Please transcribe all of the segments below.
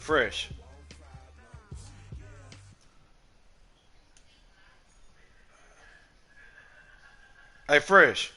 Fresh. Hey, Fresh.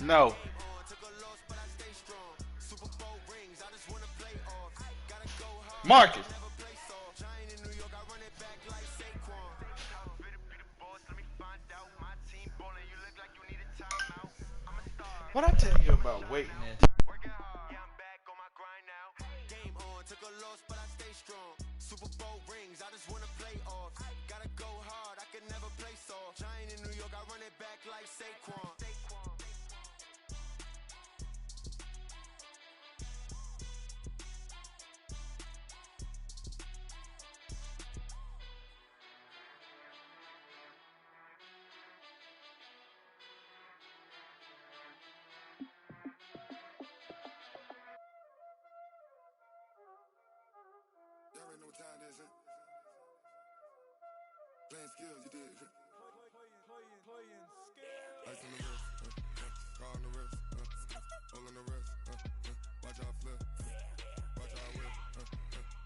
No. Marcus. What I tell you about waiting is playing skills, you did. Ice on the wrist, car on the wrist, all on the wrist, watch out flip, watch out whip,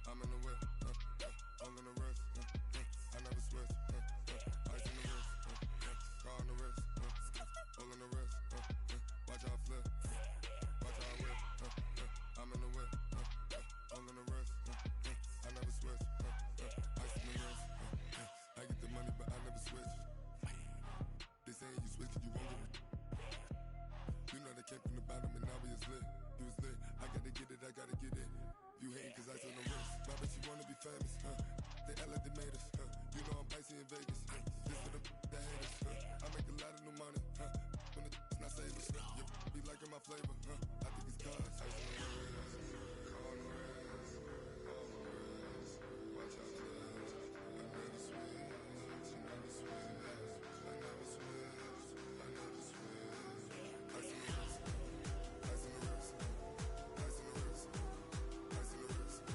I'm in the whip, all on the wrist, I never switch, ice on the wrist, car on the wrist, all on the wrist, watch out flip, watch out whip, I'm in the whip, all on the wrist, I never switch, ice on the wrist, I get the money but I never switch. They saying you switch 'cause you won't get it. You know they came from the bottom and now we is lit. You was lit, I gotta get it, I gotta get it. You hating 'cause ice on the wrist. My bitch, you wanna be famous, They act like they made us, You know I'm icy in Vegas, This for the that hate us, I make a lot of new money, When the not saving, You be liking my flavor, I think it's cause ice on the wrist, on the wrist, on the wrist. Watch out for this, I never switch, I never switch, I never switch, I never switch. Ice on the wrist, ice on the wrist, ice on the wrist, ice on the wrist, ice on the wrist,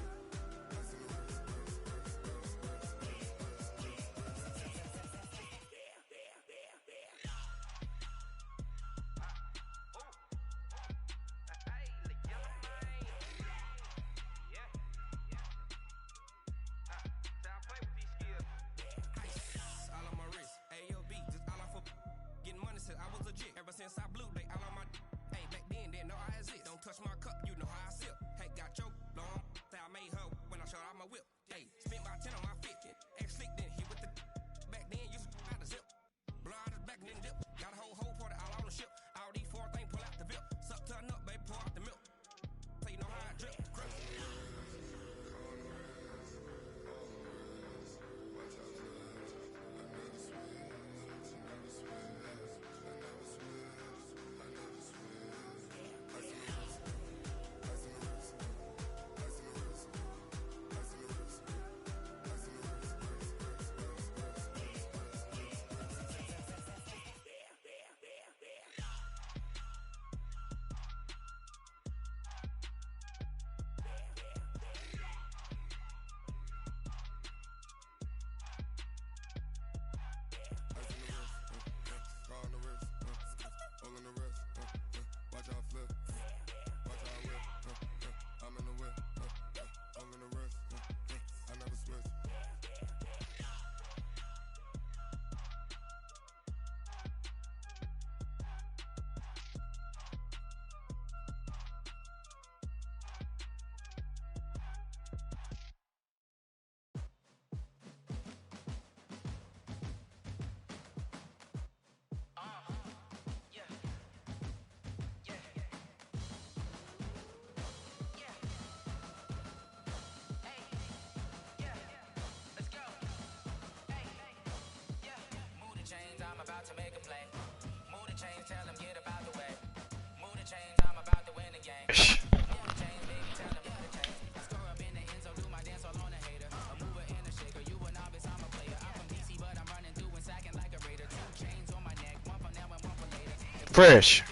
Fresh.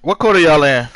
What quarter y'all in?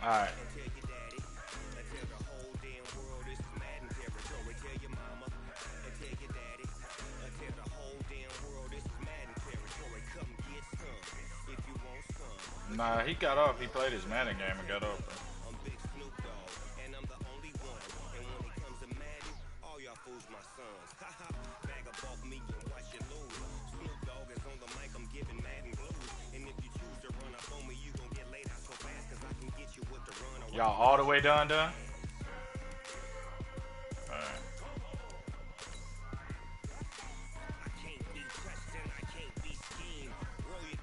All right. Nah, he got off. He played his Madden game and got off. I'm Big Snoop Dogg, and I'm the only one. And when it comes to Madden, all y'all fools my sons. Haha, bag up off me and watch you lose. Snoop Dogg is on the mic, I'm giving Madden blues. And if you choose to run up on me, you gon' get laid out so fast, cause I can get you with the run. Y'all all the way done? Alright. I can't be touched and I can't be schemed. Roll it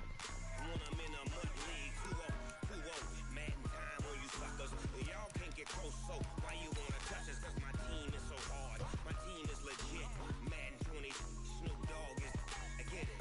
when I'm in a mud league. 2-0, Madden time on you suckers. Y'all can't get close, so why you wanna touch us? Cause my team is so hard. My team is legit. Madden 20, Snoop Dogg is. I get it.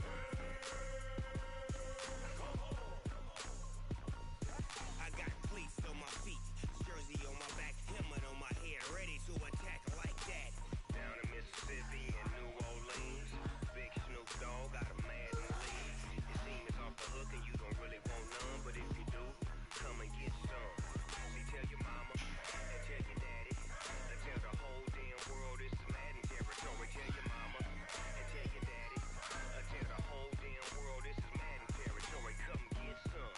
I got cleats on my feet, jersey on my back, helmet on my head, ready to attack like that. Down in Mississippi and New Orleans, Big Snoop Dogg got a Madden lead. Your team is off the hook and you don't really want none, but if you do, come and get some. See, tell your mama and tell your daddy, and tell the whole damn world it's Madden territory. Tell your mama and tell your daddy, and tell the whole damn world this is Madden territory. Come get some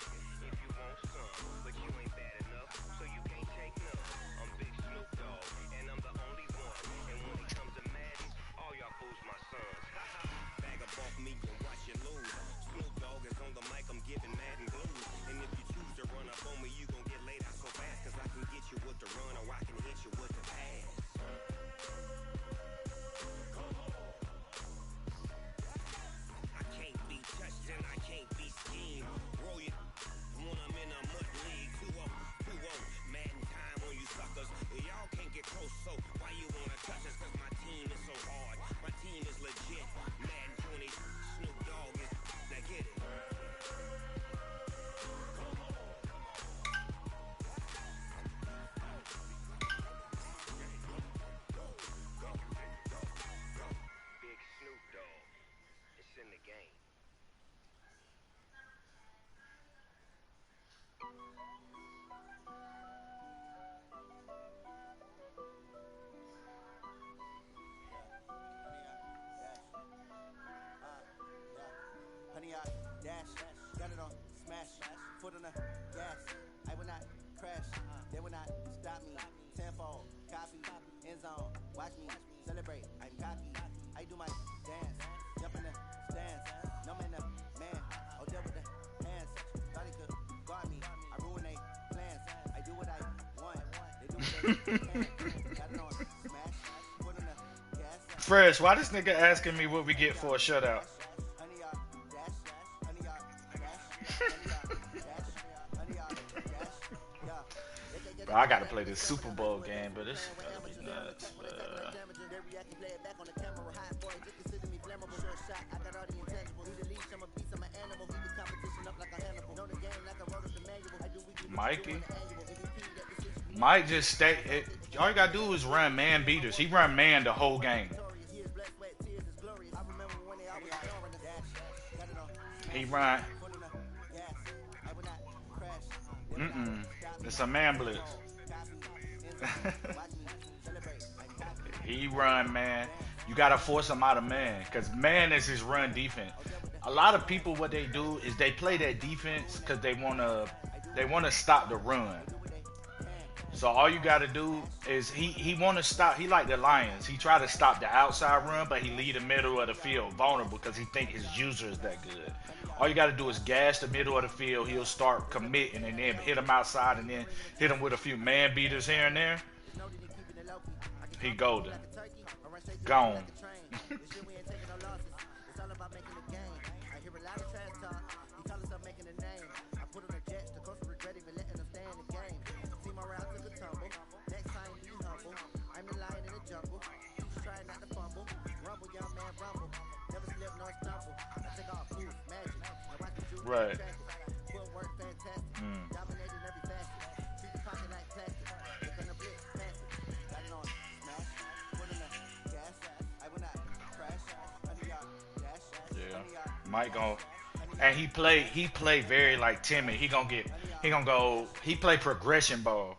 if you want some, but you ain't bad enough, so you can't take none. I'm Big Snoop Dogg, and I'm the only one. And when it comes to Madden, all y'all fools my sons. Bag up off me and watch you lose. Snoop Dogg is on the mic, I'm giving Madden blues. And if you choose to run up on me, you gon' get laid out so fast, cause I can get you with the run or I can hit you with the pass. I can't be touched and I can't be schemed. Roll it when I'm in a mud league. 2-0, Madden time on you suckers. Y'all can't get close, so why you wanna touch us? Cause my team is so hard. My team is legit. Madden 20, Snoop Dogg is. Now get it. Big Snoop Dogg. It's in the game. Honey, I dash, got it on smash, foot on the gas. I will not crash, they will not stop me. Tenfold, copy, end zone, watch me celebrate. I'm cocky, I do my dance, jump in the stands. No man, the man, I'll deal with the hands. Thought he could guard me, I ruin they plans. I do what I want, they do what they can. Got it on smash, foot on the gas. Fresh, why this nigga asking me what we get for a shutout? Bro, I gotta play this Super Bowl game, but this gotta be nuts, bro. Mikey? Mike just stay. All you gotta do is run man beaters. He run man the whole game. He run. It's a man blitz. He run man. You gotta force him out of man, cause man is his run defense. A lot of people, what they do is they play that defense cause they wanna stop the run. So all you gotta do is he wanna stop. He like the Lions. He try to stop the outside run, but he leave the middle of the field vulnerable because he think his user is that good. All you got to do is gas the middle of the field. He'll start committing and then hit him outside and then hit him with a few man beaters here and there. He golden. Gone. Right. Yeah. Mike gon' and he play very like timid. He play progression ball.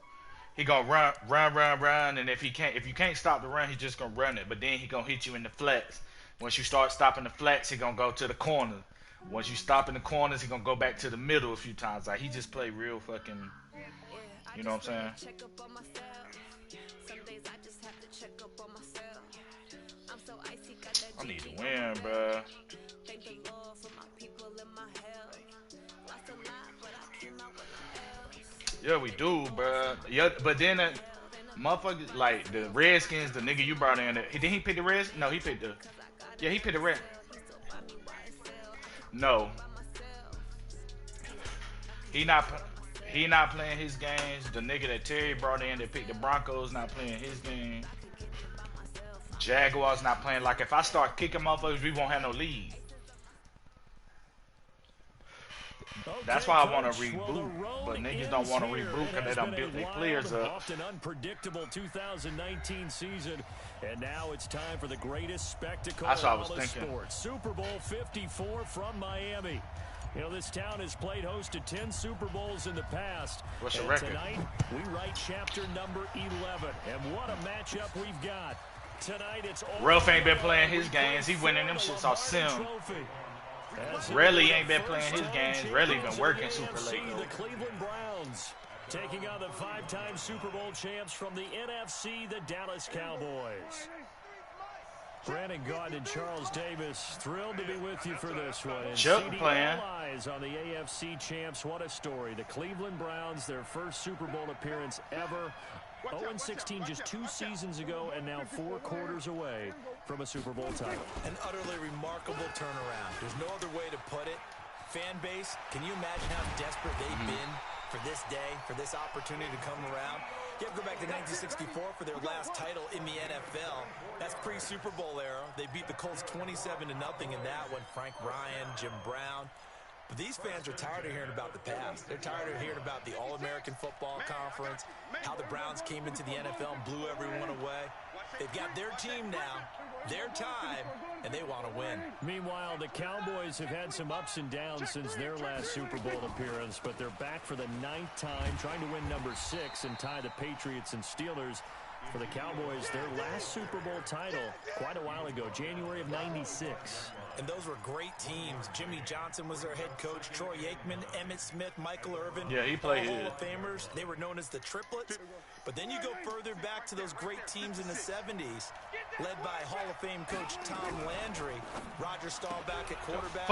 He gonna run, and if you can't stop the run, he just gonna run it. But then he gonna hit you in the flats. Once you start stopping the flats, he gonna go to the corner. Once you stop in the corners, he gonna go back to the middle a few times. Like he just play real fucking. You know what I'm saying? I need to win, bruh. Yeah, we do, bruh. Yeah, but then motherfucker, like the Redskins, the nigga you brought in, did he pick the Reds? No, he picked the. Yeah, he picked the Red. No, he not. He not playing his games. The nigga that Terry brought in that picked the Broncos not playing his game. Jaguars not playing. Like if I start kicking motherfuckers, we won't have no lead. That's why I want to reboot, but niggas don't want to reboot because they done built their players up. Often unpredictable 2019 season, and now it's time for the greatest spectacle That's what I was of all the thinking. sports. Super Bowl 54 from Miami. You know, this town has played host to 10 Super Bowls in the past. What's the and record? Tonight, we write chapter number 11. And what a matchup we've got. Tonight, it's all Ruff ain't been playing his games. He winning them shits off sim. Relly ain't been playing his games. Relly been working super late. The Cleveland Browns taking on the 5-time Super Bowl champs from the NFC, the Dallas Cowboys. Brandon Gaudin and Charles Davis, thrilled to be with you for this one. And Chuck CD, playing. all eyes on the AFC champs. What a story. The Cleveland Browns, their first Super Bowl appearance ever. 0-16 just 2 seasons ago, and now 4 quarters away from a Super Bowl title. An utterly remarkable turnaround. There's no other way to put it. Fan base, can you imagine how desperate they've been for this day, for this opportunity to come around? You have to go back to 1964 for their last title in the NFL. That's pre-Super Bowl era. They beat the Colts 27-0 in that one. Frank Ryan, Jim Brown. But these fans are tired of hearing about the past. They're tired of hearing about the All-American Football Conference, how the Browns came into the NFL and blew everyone away. They've got their team now, their time, and they want to win. Meanwhile, the Cowboys have had some ups and downs since their last Super Bowl appearance, but they're back for the 9th time, trying to win number 6 and tie the Patriots and Steelers. For the Cowboys, their last Super Bowl title quite a while ago, January of '96. And those were great teams. Jimmy Johnson was their head coach. Troy Aikman, Emmitt Smith, Michael Irvin. Yeah, he played Hall it. of Famers. They were known as the Triplets. But then you go further back to those great teams in the 70s, led by Hall of Fame coach Tom Landry, Roger Staubach at quarterback,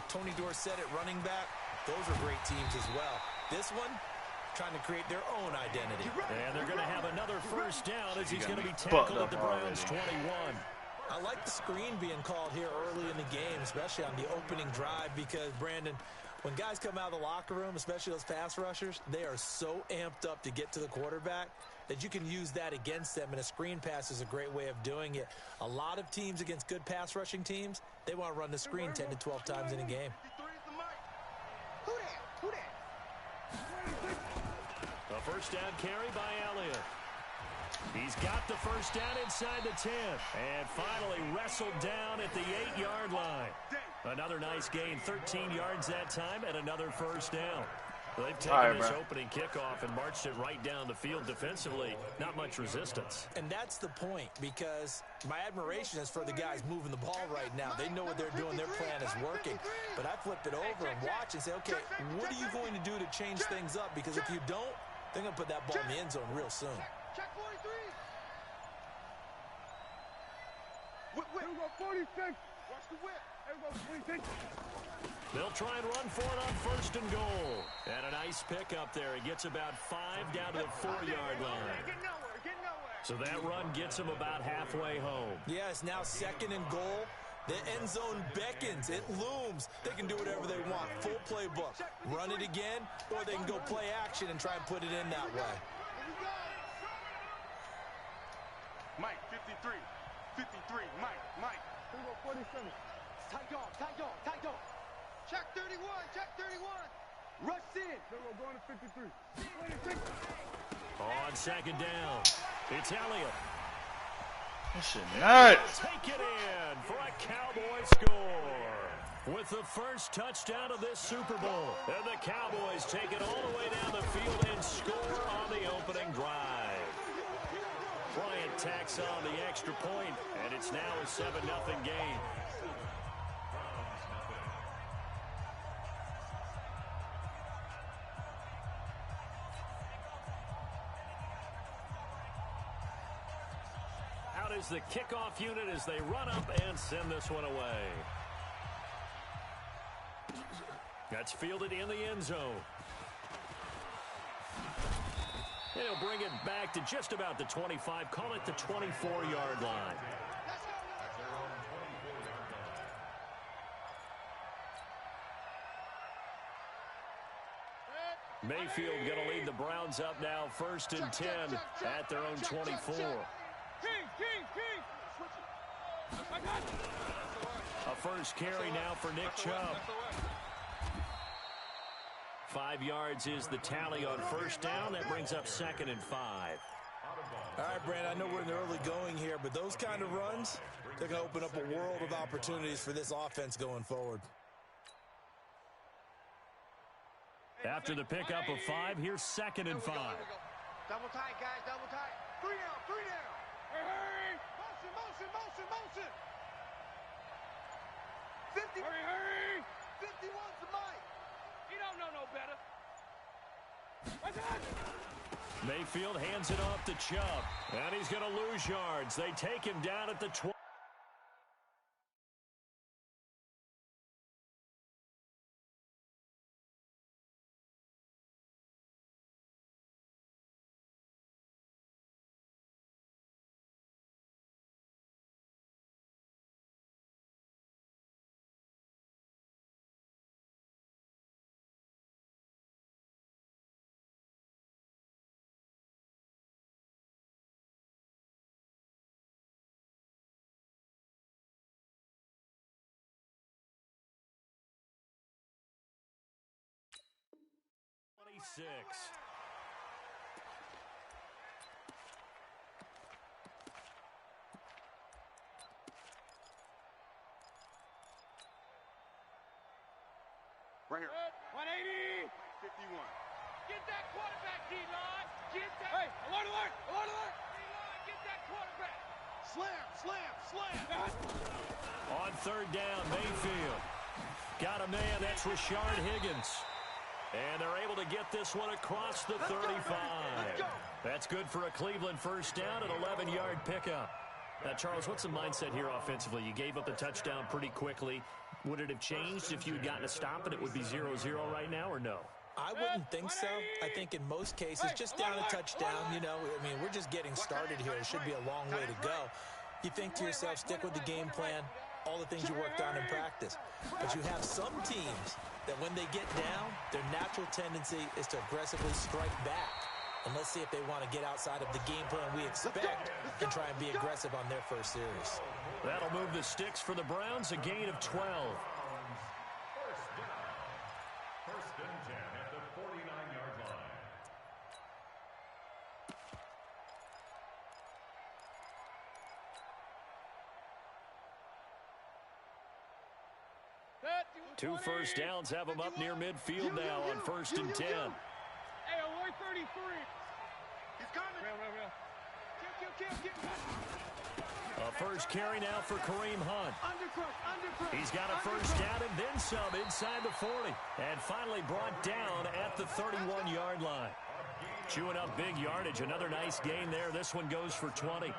Tony Dorsett at running back. Those are great teams as well. This one, trying to create their own identity. And they're going to have another first down as he's going to be tackled at the Browns' 21. I like the screen being called here early in the game, especially on the opening drive, because, Brandon, when guys come out of the locker room, especially those pass rushers, they are so amped up to get to the quarterback that you can use that against them, and a screen pass is a great way of doing it. A lot of teams against good pass rushing teams, they want to run the screen 10 to 12 times in a game. A first down carry by Elliott. He's got the first down inside the 10. And finally wrestled down at the 8-yard line. Another nice gain, 13 yards that time, and another first down. They've taken this opening kickoff and marched it right down the field defensively. Not much resistance. And that's the point, because my admiration is for the guys moving the ball right now. They know what they're doing. Their plan is working. But I flip it over and watch and say, okay, what are you going to do to change things up? Because if you don't, they're going to put that ball in the end zone real soon. Check 43. Here we go, 46. Watch the whip. Here we go, 46. They'll try and run for it on first and goal. And a nice pickup there. He gets about 5 down to the 4-yard line. So that run gets him about halfway home. Yeah, it's now second and goal. The end zone beckons. It looms. They can do whatever they want. Full playbook. Run it again, or they can go play action and try and put it in that way. Mike, 53. 53. Mike. Here we go, 47. Tight dog. Check 31. Rush in. Here we go, going to 53. 26. On second down, it's Elliott. That shit nuts. Take it in for a Cowboy score. With the first touchdown of this Super Bowl. And the Cowboys take it all the way down the field and score on the opening drive. Bryant tacks on the extra point, and it's now a 7-0 game. is the kickoff unit as they run up and send this one away. That's fielded in the end zone. And he'll bring it back to just about the 25. Call it the 24-yard line. Mayfield going to lead the Browns up now, 1st and 10 at their own 24. A first carry now for Nick Chubb. 5 yards is the tally on first down. That brings up 2nd and 5. All right, Brandon, I know we're in the early going here, but those kind of runs, they're going to open up a world of opportunities for this offense going forward. After the pickup of 5, here's 2nd and 5. Double tight, guys, double tight. 3 down, 3 down. Hurry! Motion. 50. Hurry! 51's the mic. He don't know no better. Mayfield hands it off to Chubb, and he's going to lose yards. They take him down at the 20. Right here. 180. 51. Get that quarterback, D-line. Get that. Hey, alert. D-line, get that quarterback. Slam. On 3rd down, Mayfield. Got a man, that's Rashard Higgins. And they're able to get this one across the 35. That's good for a Cleveland first down, an 11-yard pickup. Now, Charles, what's the mindset here offensively? You gave up the touchdown pretty quickly. Would it have changed if you had gotten a stop and it would be 0-0 right now, or no? I wouldn't think so. I think in most cases, just down a touchdown, you know, I mean, we're just getting started here. It should be a long way to go. You think to yourself, stick with the game plan, all the things you worked on in practice. But you have some teams that when they get down, their natural tendency is to aggressively strike back. And let's see if they want to get outside of the game plan we expect and try and be aggressive on their first series. That'll move the sticks for the Browns, a gain of 12. First and 10 at the 49-yard line. Two first downs have them up near midfield now on 1st and 10. Hey, Aloy 33. He's coming. Kill. A first carry now for Kareem Hunt. Undercrush. He's got a first down and then some inside the 40. And finally brought down at the 31-yard line. Chewing up big yardage. Another nice gain there. This one goes for 20.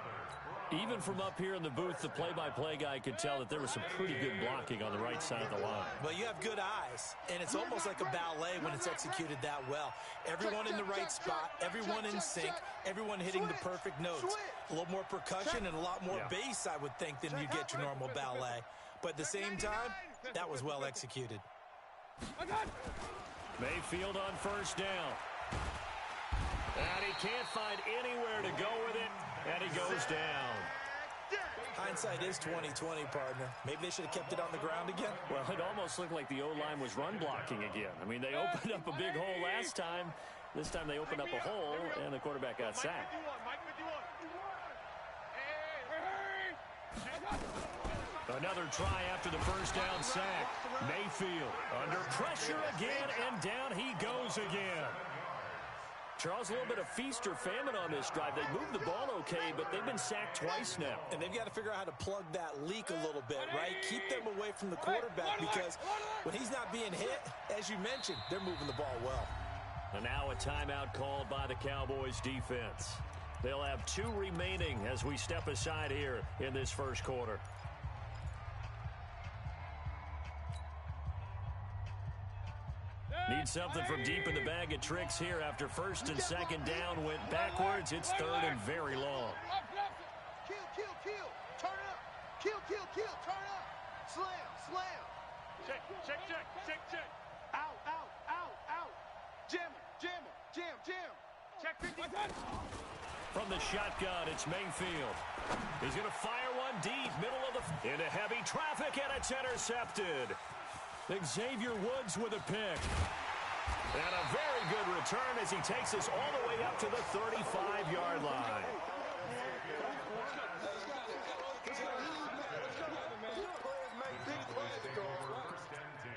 Even from up here in the booth, the play-by-play guy could tell that there was some pretty good blocking on the right side of the line. Well, you have good eyes, and it's almost like a ballet when it's executed that well. Everyone in the right spot, everyone in sync, everyone hitting the perfect notes. A little more percussion and a lot more bass, I would think, than you get your normal ballet. But at the same time, that was well executed. Mayfield on first down. And he can't find anywhere to go with it, and he goes down. Hindsight is 20/20, partner. Maybe they should have kept it on the ground again. Well, it almost looked like the O-line was run blocking again. I mean, they opened up a big hole last time. This time they opened up a hole, and the quarterback got sacked. Another try after the first down sack. Mayfield under pressure again, and down he goes again. Charles, a little bit of feast or famine on this drive. They moved the ball okay, but they've been sacked twice now. And they've got to figure out how to plug that leak a little bit, right? Keep them away from the quarterback because when he's not being hit, as you mentioned, they're moving the ball well. And now a timeout called by the Cowboys defense. They'll have 2 remaining as we step aside here in this first quarter. Need something from deep in the bag of tricks here after first and second down went backwards. It's third and very long. Kill, kill, kill. Turn up. Kill, kill, kill. Turn up. Slam, slam. Check, check, check, check, check. Out, out, out, out. Jam it, jam it, jam, jam. Check 50. From the shotgun, it's Mayfield. He's going to fire one deep, middle of the... into heavy traffic, and it's intercepted. Xavier Woods with a pick. And a very good return as he takes us all the way up to the 35-yard line. First and 10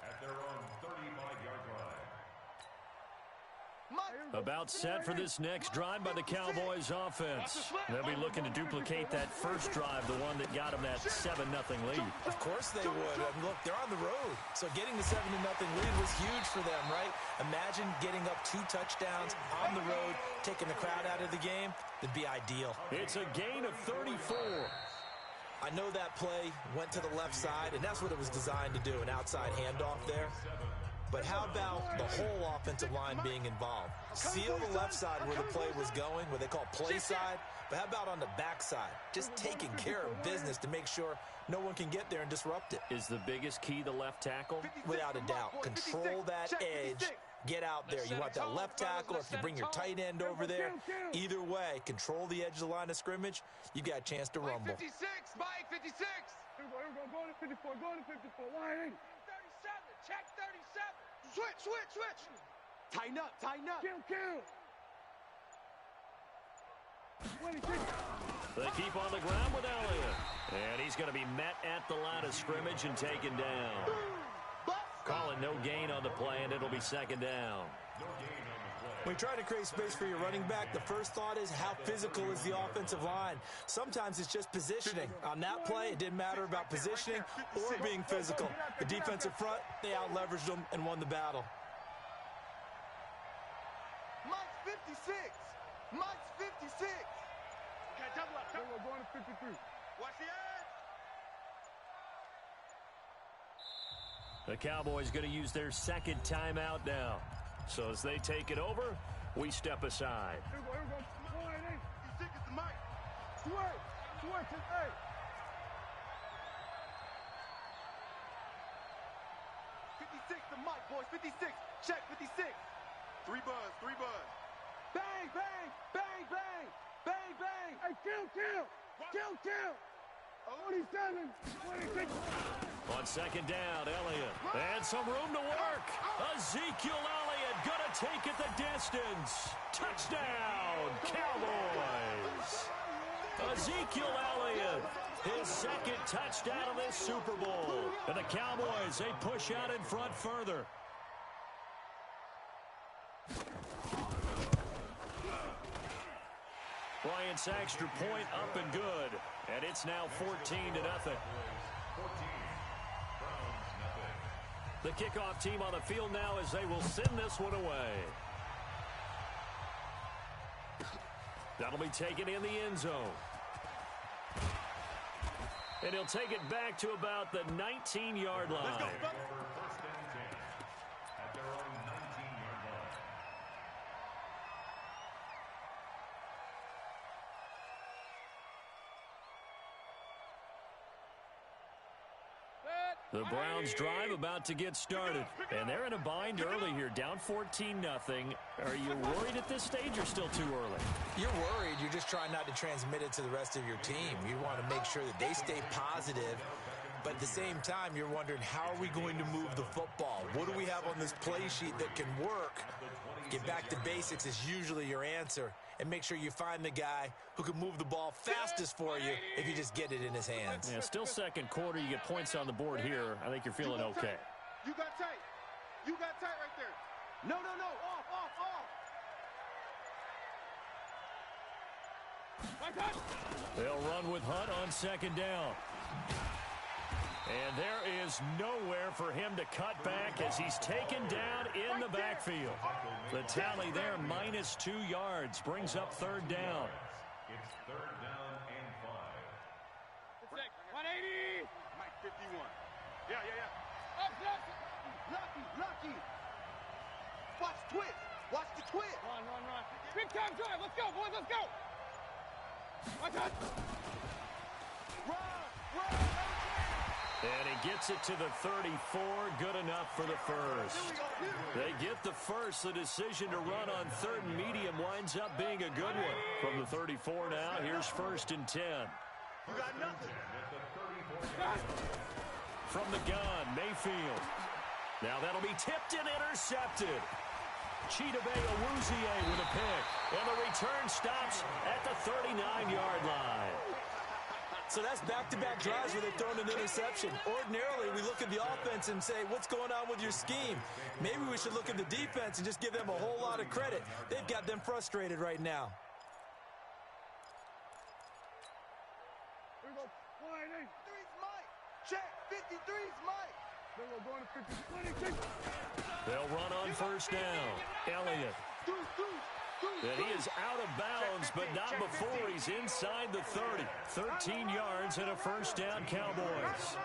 at their own 35-yard line. About set for this next drive by the Cowboys offense. They'll be looking to duplicate that first drive, the one that got them that 7-0 lead. Of course they would. Look, they're on the road. So getting the 7-0 lead was huge for them, right? Imagine getting up 2 touchdowns on the road, taking the crowd out of the game. That'd be ideal. It's a gain of 34. I know that play went to the left side, and that's what it was designed to do, an outside handoff there. But how about the whole offensive line being involved? Seal the left side where the play was going, what they call play side. But how about on the back side? Just taking care of business to make sure no one can get there and disrupt it. Is the biggest key the left tackle? Without a doubt. Control that edge. Get out there. You want that left tackle, or if you bring your tight end over there, either way, control the edge of the line of scrimmage, you got a chance to rumble. 56, Mike 56. Here we go, go to 54, go to 54, line 37, check 37. Switch, switch, switch. Tighten up, tighten up. Kill, kill. 26. They keep on the ground with Elliott. And he's going to be met at the line of scrimmage and taken down. Calling no gain on the play, and it'll be second down. When you try to create space for your running back, the first thought is how physical is the offensive line. Sometimes it's just positioning. On that play, it didn't matter about positioning or being physical. The defensive front, they out-leveraged them and won the battle. Mike's 56. Mike's 56. Okay, double up. Here we go, going to 53. Watch the edge. The Cowboys going to use their second timeout now. So as they take it over, we step aside. Here we go, line 8. You think it's the mic. Switch, switch, and 8. 56, the mic, boys. 56. Check 56. 3 buzz, 3 buzz. Bang, bang, bang, bang, bang, bang. Hey, kill, kill, kill, kill. 27, 26. On second down, Elliott. And some room to work. Ezekiel Elliott going to take it the distance. Touchdown, Cowboys. Ezekiel Elliott, his second touchdown of this Super Bowl. And the Cowboys, they push out in front further. Bryant's extra point up and good. And it's now 14-0. The kickoff team on the field now as they will send this one away. That'll be taken in the end zone. And he'll take it back to about the 19-yard line. First and 10 at their own 19-yard line. The Browns drive about to get started. And they're in a bind early here, down 14-0. Are you worried at this stage or still too early? You're worried. You're just trying not to transmit it to the rest of your team. You want to make sure that they stay positive. But at the same time, you're wondering, how are we going to move the football? What do we have on this play sheet that can work? Get back to basics is usually your answer. And make sure you find the guy who can move the ball fastest for you if you just get it in his hands. Yeah, still second quarter. You get points on the board here. I think you're feeling okay. You got tight. You got tight right there. No, no, no. Off, off, off. They'll run with Hunt on second down. And there is nowhere for him to cut back as he's taken down in the backfield. The tally there, -2 yards, brings up third down. It's third down and 5. 180. Mike 51. Yeah. Up, lucky. Watch the twist. Watch the twist. Run. Big time drive. Let's go, boys. Let's go. Watch out. Run. And he gets it to the 34, good enough for the first. They get the first. The decision to run on third and medium winds up being a good one. From the 34 now, here's 1st and 10. You got nothing. From the gun, Mayfield. Now that'll be tipped and intercepted. Chidobe Awuzie with a pick. And the return stops at the 39-yard line. So that's back-to-back drives where they've thrown an interception. Ordinarily, we look at the offense and say, what's going on with your scheme? Maybe we should look at the defense and just give them a whole lot of credit. They've got them frustrated right now. Here we go. 180. 53's Mike. Check. 53's Mike. Here we go. Going to 50. 26. They'll run on first down. Elliott. And he is out of bounds, but not before he's inside the 30. 13 yards and a first down, Cowboys.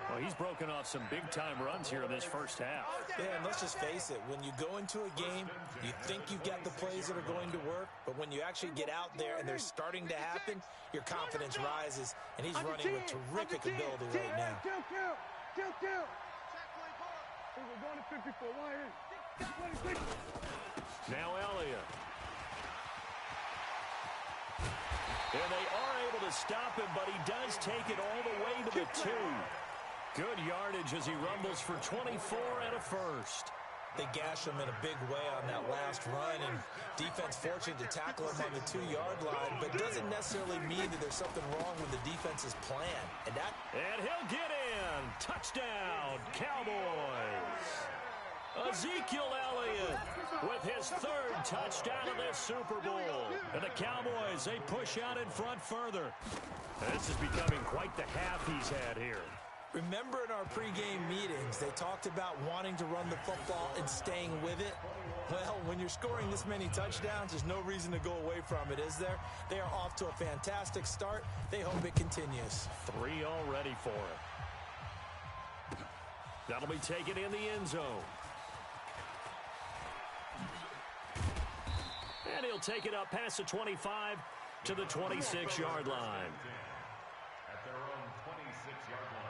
Well, he's broken off some big-time runs here in this first half. Yeah, and let's just face it. When you go into a game, you think you've got the plays that are going to work, but when you actually get out there and they're starting to happen, your confidence rises, and he's running with terrific ability right now. Kill. We're going to 54. 180. 26. Now Elliott. And they are able to stop him, but he does take it all the way to the 2. Good yardage as he rumbles for 24 and a first. They gash him in a big way on that last run, and defense fortunate to tackle him on the 2-yard line, but doesn't necessarily mean that there's something wrong with the defense's plan. And he'll get in. Touchdown, Cowboys. Ezekiel Elliott with his 3rd touchdown of this Super Bowl. And the Cowboys, they push out in front further. This is becoming quite the half he's had here. Remember in our pregame meetings, they talked about wanting to run the football and staying with it? Well, when you're scoring this many touchdowns, there's no reason to go away from it, is there? They are off to a fantastic start. They hope it continues. 3 already for him. That'll be taken in the end zone. And he'll take it up past the 25 to the 26-yard line. At their own 26-yard line.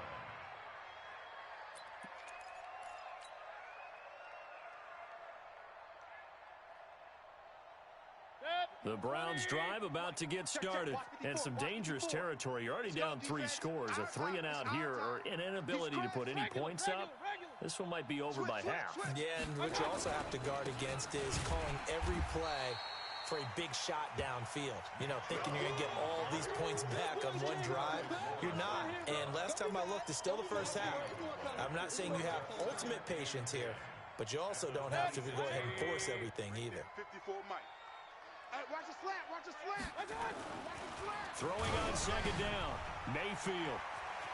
The Browns drive about to get started. And some dangerous territory. You're already down 3 scores. A 3 and out here or an inability to put any points up. This one might be over by half. Yeah, and what you also have to guard against is calling every play for a big shot downfield. You know, thinking you're going to get all these points back on one drive. You're not. And last time I looked, it's still the first half. I'm not saying you have ultimate patience here, but you also don't have to go ahead and force everything either. 54 Mike. Watch the slant. Throwing on 2nd down. Mayfield.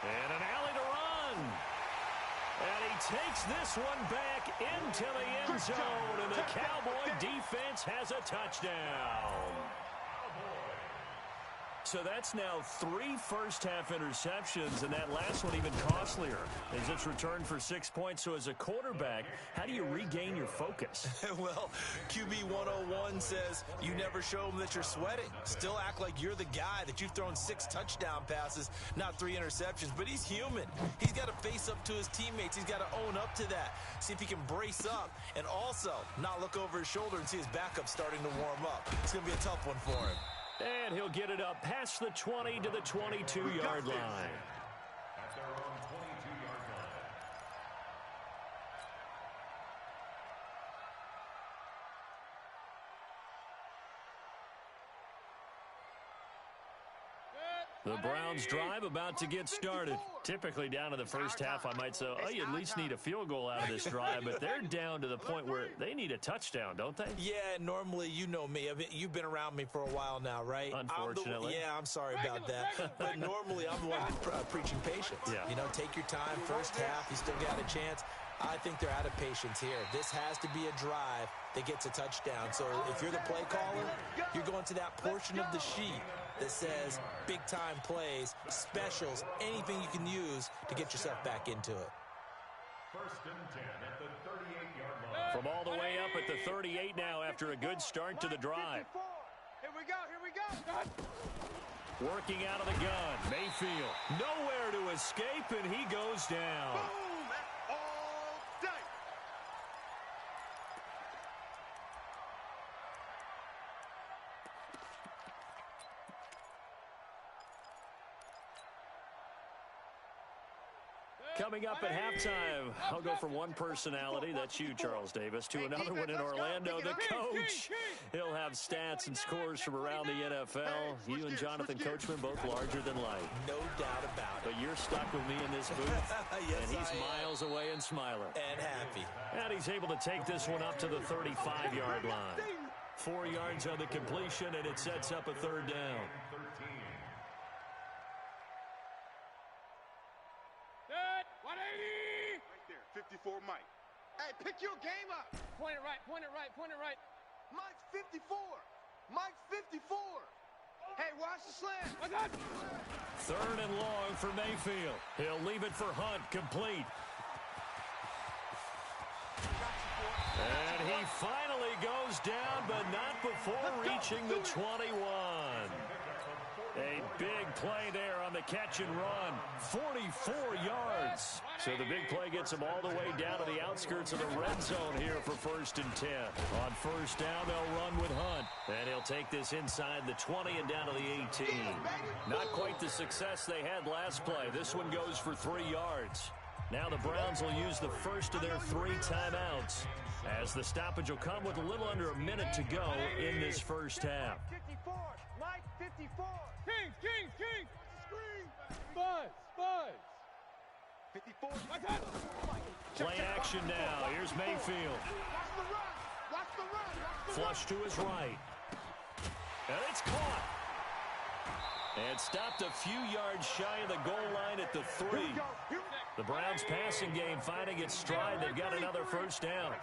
And an alley to run. And he takes this one back into the end zone. And the Cowboy defense has a touchdown. So that's now 3 first-half interceptions, and that last one even costlier as it's returned for 6 points. So as a quarterback, how do you regain your focus? Well, QB 101 says you never show them that you're sweating. Still act like you're the guy, that you've thrown 6 touchdown passes, not 3 interceptions. But he's human. He's got to face up to his teammates. He's got to own up to that. See if he can brace up and also not look over his shoulder and see his backup starting to warm up. It's going to be a tough one for him. And he'll get it up past the 20 to the 22-yard line. At their own 22-yard line. The Browns drive about to get started. Typically down to the first half, I might say, oh, you at least need a field goal out of this drive, but they're down to the point where they need a touchdown, don't they? Yeah, normally, you know me. I mean, you've been around me for a while now, right? Unfortunately. I'm sorry about that. But normally, I'm the one preaching patience. Yeah. You know, take your time. First half, you still got a chance. I think they're out of patience here. This has to be a drive that gets a touchdown. So if you're the play caller, you're going to that portion of the sheet that says big-time plays, specials, anything you can use to get yourself back into it. 1st and 10 at the 38-yard line. From all the way up at the 38 now after a good start to the drive. Here we go, here we go. Working out of the gun, Mayfield. Nowhere to escape, and he goes down. Boom, all day. Coming up at halftime, I'll go from one personality, that's you, Charles Davis, to another one in Orlando, the coach. He'll have stats and scores from around the NFL. You and Jonathan Coachman both larger than life. No doubt about it. But you're stuck with me in this booth, Yes, and he's I am. miles away and smiling. And happy. And he's able to take this one up to the 35-yard line. 4 yards on the completion, and it sets up a third down. 13. Good, 180. Right there, 54 Mike. Hey, pick your game up. Point it right, point it right, point it right. Mike's 54. Mike's 54. Hey, watch the slant. I got you. 3rd and long for Mayfield. He'll leave it for Hunt, complete. And he finally goes down, but not before reaching the 21. A big play there on the catch and run. 44 yards. So the big play gets him all the way down to the outskirts of the red zone here for 1st and 10. On 1st down, they'll run with Hunt. And he'll take this inside the 20 and down to the 18. Not quite the success they had last play. This one goes for 3 yards. Now the Browns will use the first of their 3 timeouts, as the stoppage will come with a little under a minute to go in this first half. 54, Mike 54. Kings, Kings, Kings. Screen. Buzz, Buzz. 54. Play action now. Here's Mayfield. Watch the run. Watch the run. Watch the Flush to his right. And it's caught. And stopped a few yards shy of the goal line at the 3. The Browns passing game finding its stride. They've got another first down.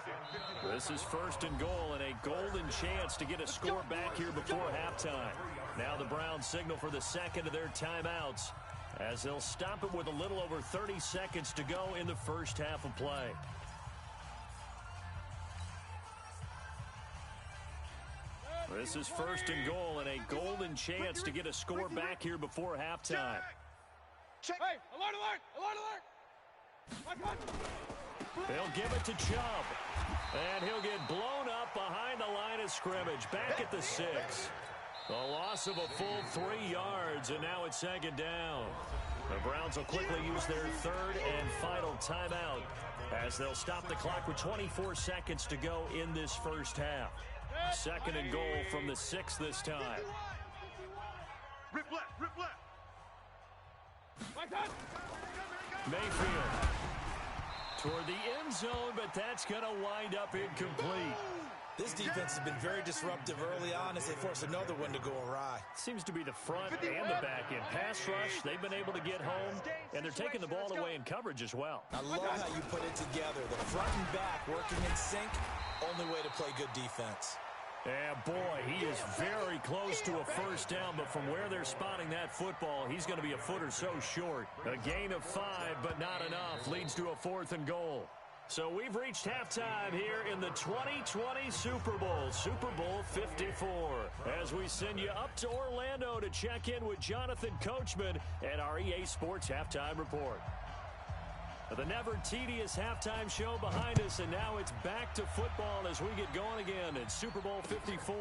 This is 1st and goal and a golden chance to get a score back here before halftime. Now the Browns signal for the second of their timeouts, as they'll stop it with a little over 30 seconds to go in the first half of play. This is 1st and goal and a golden chance to get a score back here before halftime. Check. Hey, alert, alert, alert, alert. They'll give it to Chubb. And he'll get blown up behind the line of scrimmage. Back at the 6. The loss of a full 3 yards, and now it's 2nd down. The Browns will quickly use their 3rd and final timeout, as they'll stop the clock with 24 seconds to go in this first half. 2nd and goal from the 6 this time. Rip left, rip left. Mayfield toward the end zone, but that's going to wind up incomplete. This defense has been very disruptive early on as they force another one to go awry. Seems to be the front and the back end. Pass rush, they've been able to get home, and they're taking the ball away in coverage as well. I love how you put it together. The front and back working in sync, only way to play good defense. Yeah, boy, he is very close to a first down, but from where they're spotting that football, he's going to be a foot or so short. A gain of 5, but not enough, leads to a 4th and goal. So we've reached halftime here in the 2020 Super Bowl, Super Bowl 54, as we send you up to Orlando to check in with Jonathan Coachman and our EA Sports Halftime Report. The never-tedious halftime show behind us, and now it's back to football as we get going again in Super Bowl 54.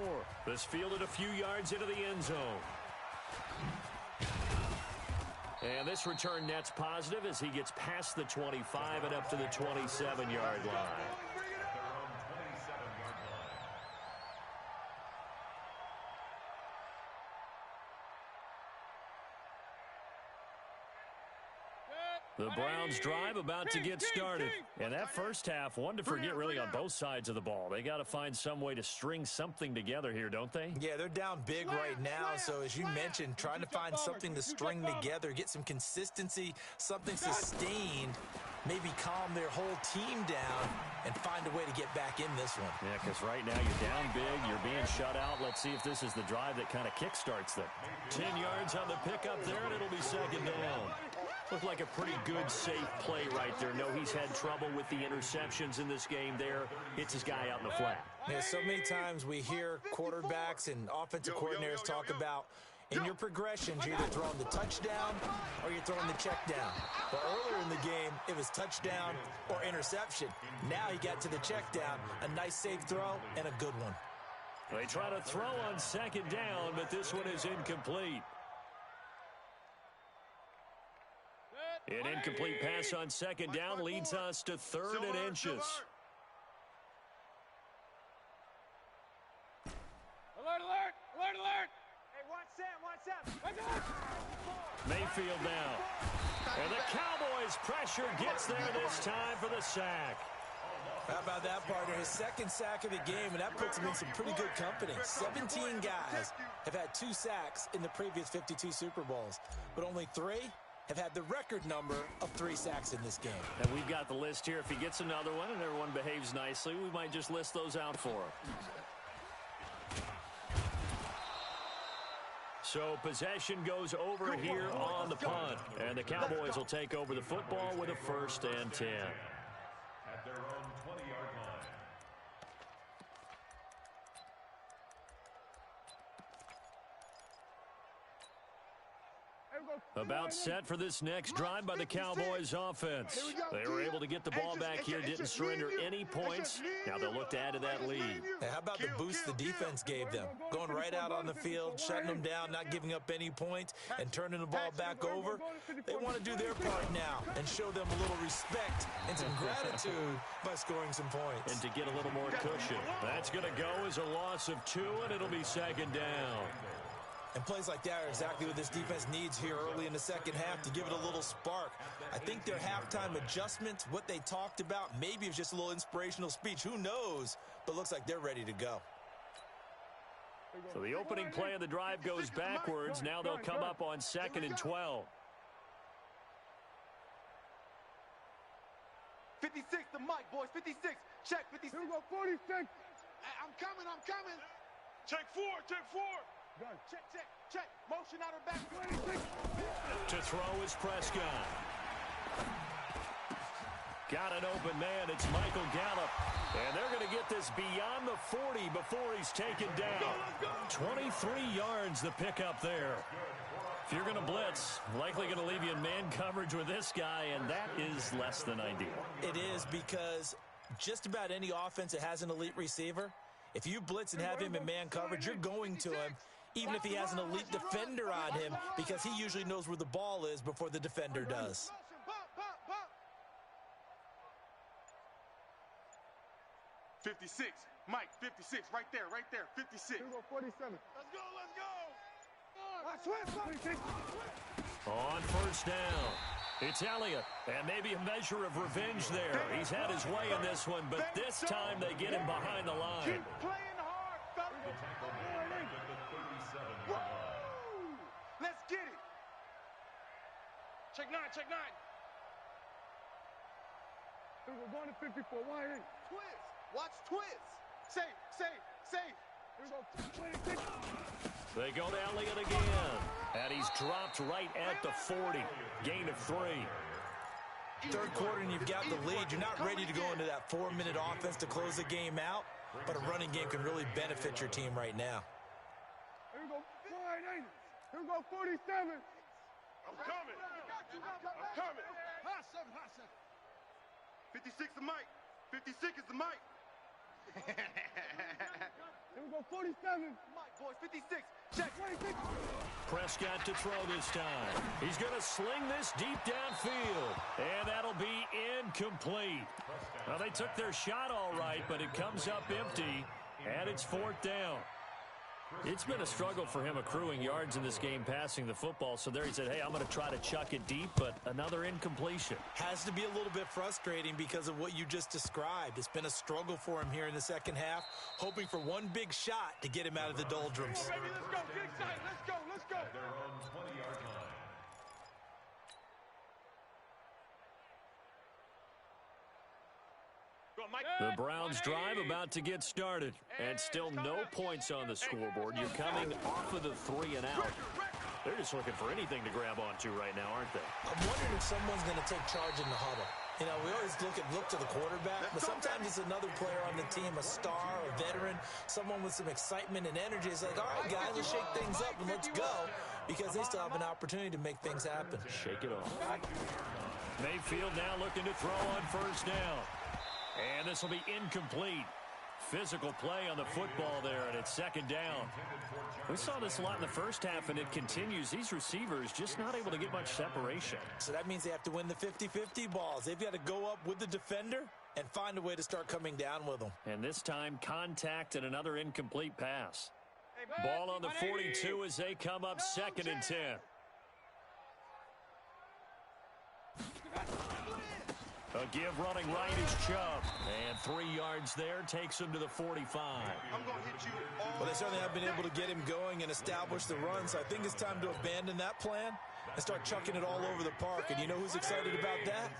This fielded a few yards into the end zone. And this return net's positive as he gets past the 25 and up to the 27-yard line. The Browns drive about to get started. And that first half, one to forget really on both sides of the ball. They got to find some way to string something together here, don't they? Yeah, they're down big right now. So as you mentioned, trying to find something to string together, get some consistency, something sustained, maybe calm their whole team down and find a way to get back in this one. Yeah, because right now you're down big, you're being shut out. Let's see if this is the drive that kind of kickstarts them. 10 yards on the pickup there, and it'll be second down. Looked like a pretty good, safe play right there. No, he's had trouble with the interceptions in this game there. Hits his guy out in the flat. Yeah, so many times we hear quarterbacks and offensive coordinators talk about in your progressions, you're either throwing the touchdown or you're throwing the check down. But earlier in the game, it was touchdown or interception. Now he got to the check down, a nice safe throw and a good one. They try to throw on second down, but this one is incomplete. An incomplete pass on second down leads us to third and inches. Alert, alert, alert, alert. Hey, watch Sam. Mayfield now. And the Cowboys' pressure gets there this time for the sack. How about that, partner? His second sack of the game, and that puts him in some pretty good company. 17 guys have had 2 sacks in the previous 52 Super Bowls, but only 3 have had the record number of 3 sacks in this game. And we've got the list here. If he gets another one and everyone behaves nicely, we might just list those out for him. So possession goes over here on the punt. And the Cowboys will take over the football with a 1st and 10. At their own 20-yard line. About set for this next drive by the Cowboys offense. They were able to get the ball back here, didn't surrender any points. Now they'll look to add to that lead. Hey, how about the boost the defense gave them? Going right out on the field, shutting them down, not giving up any points, and turning the ball back over. They want to do their part now and show them a little respect and some gratitude by scoring some points. And to get a little more cushion. That's going to go as a loss of 2, and it'll be second down. And plays like that are exactly what this defense needs here early in the second half to give it a little spark. I think their halftime adjustments, what they talked about, maybe it's just a little inspirational speech. Who knows? But looks like they're ready to go. So the opening play of the drive goes backwards. Now they'll come up on 2nd and 12. 56, the mic, boys. 56. Check, 56. Here we go, 46. Hey, I'm coming. Check 4. Done. Check. Motion out of back. 26. To throw is Prescott. Got an open man. It's Michael Gallup. And they're going to get this beyond the 40 before he's taken down. 23 yards the pickup there. If you're going to blitz, likely going to leave you in man coverage with this guy, and that is less than ideal. It is, because just about any offense that has an elite receiver, if you blitz and have him in man coverage, you're going to him, even if he has an elite defender on him, because he usually knows where the ball is before the defender does. 56. Mike, 56. Right there. 56. Here we go, 47. Let's go. Switch. 26. On 1st down, it's Elliott, and maybe a measure of revenge there. He's had his way in this one, but this time they get him behind the line. Keep playing hard, fellas. Let's get it. Check 9. Here we go, going to 54. Wide in. Twist. Watch twist. Safe. Here we go, 26. They go to Elliott again, and he's dropped right at the 40. Gain of 3. Third quarter and you've got the lead. You're not ready to go into that 4-minute offense to close the game out, but a running game can really benefit your team right now. Here we go, wide in. Here we go, 47. I'm coming. Hot 7. 56 the mic. 56 is the mic. Here we go, 47. Mike, boys, 56. Check. 26. Prescott to throw this time. He's going to sling this deep downfield, and that'll be incomplete. Well, they took their shot all right, but it comes up empty, and it's 4th down. It's been a struggle for him accruing yards in this game passing the football. So there he said, hey, I'm going to try to chuck it deep, but another incompletion. Has to be a little bit frustrating because of what you just described. It's been a struggle for him here in the second half, hoping for one big shot to get him out of the doldrums. Baby, let's go. Get excited. Let's go. Let's go. At their own 20-yard line. The Browns drive about to get started. And still no points on the scoreboard. You're coming off of the 3 and out. They're just looking for anything to grab onto right now, aren't they? I'm wondering if someone's going to take charge in the huddle. You know, we always look to the quarterback, but sometimes it's another player on the team, a star, a veteran, someone with some excitement and energy. It's like, all right, guys, let's shake things up and let's go, because they still have an opportunity to make things happen. Shake it off. Mayfield now looking to throw on first down. And this will be incomplete. Physical play on the football there, and it's second down. We saw this a lot in the first half, and it continues. These receivers just not able to get much separation. So that means they have to win the 50-50 balls. They've got to go up with the defender and find a way to start coming down with them. And this time, contact and another incomplete pass. Ball on the 42 as they come up second and 10. A give running right is Chubb. And 3 yards there takes him to the 45. I'm going to hit you all. Well, they certainly have been able to get him going and establish the run, so I think it's time to abandon that plan and start chucking it all over the park. And you know who's excited about that?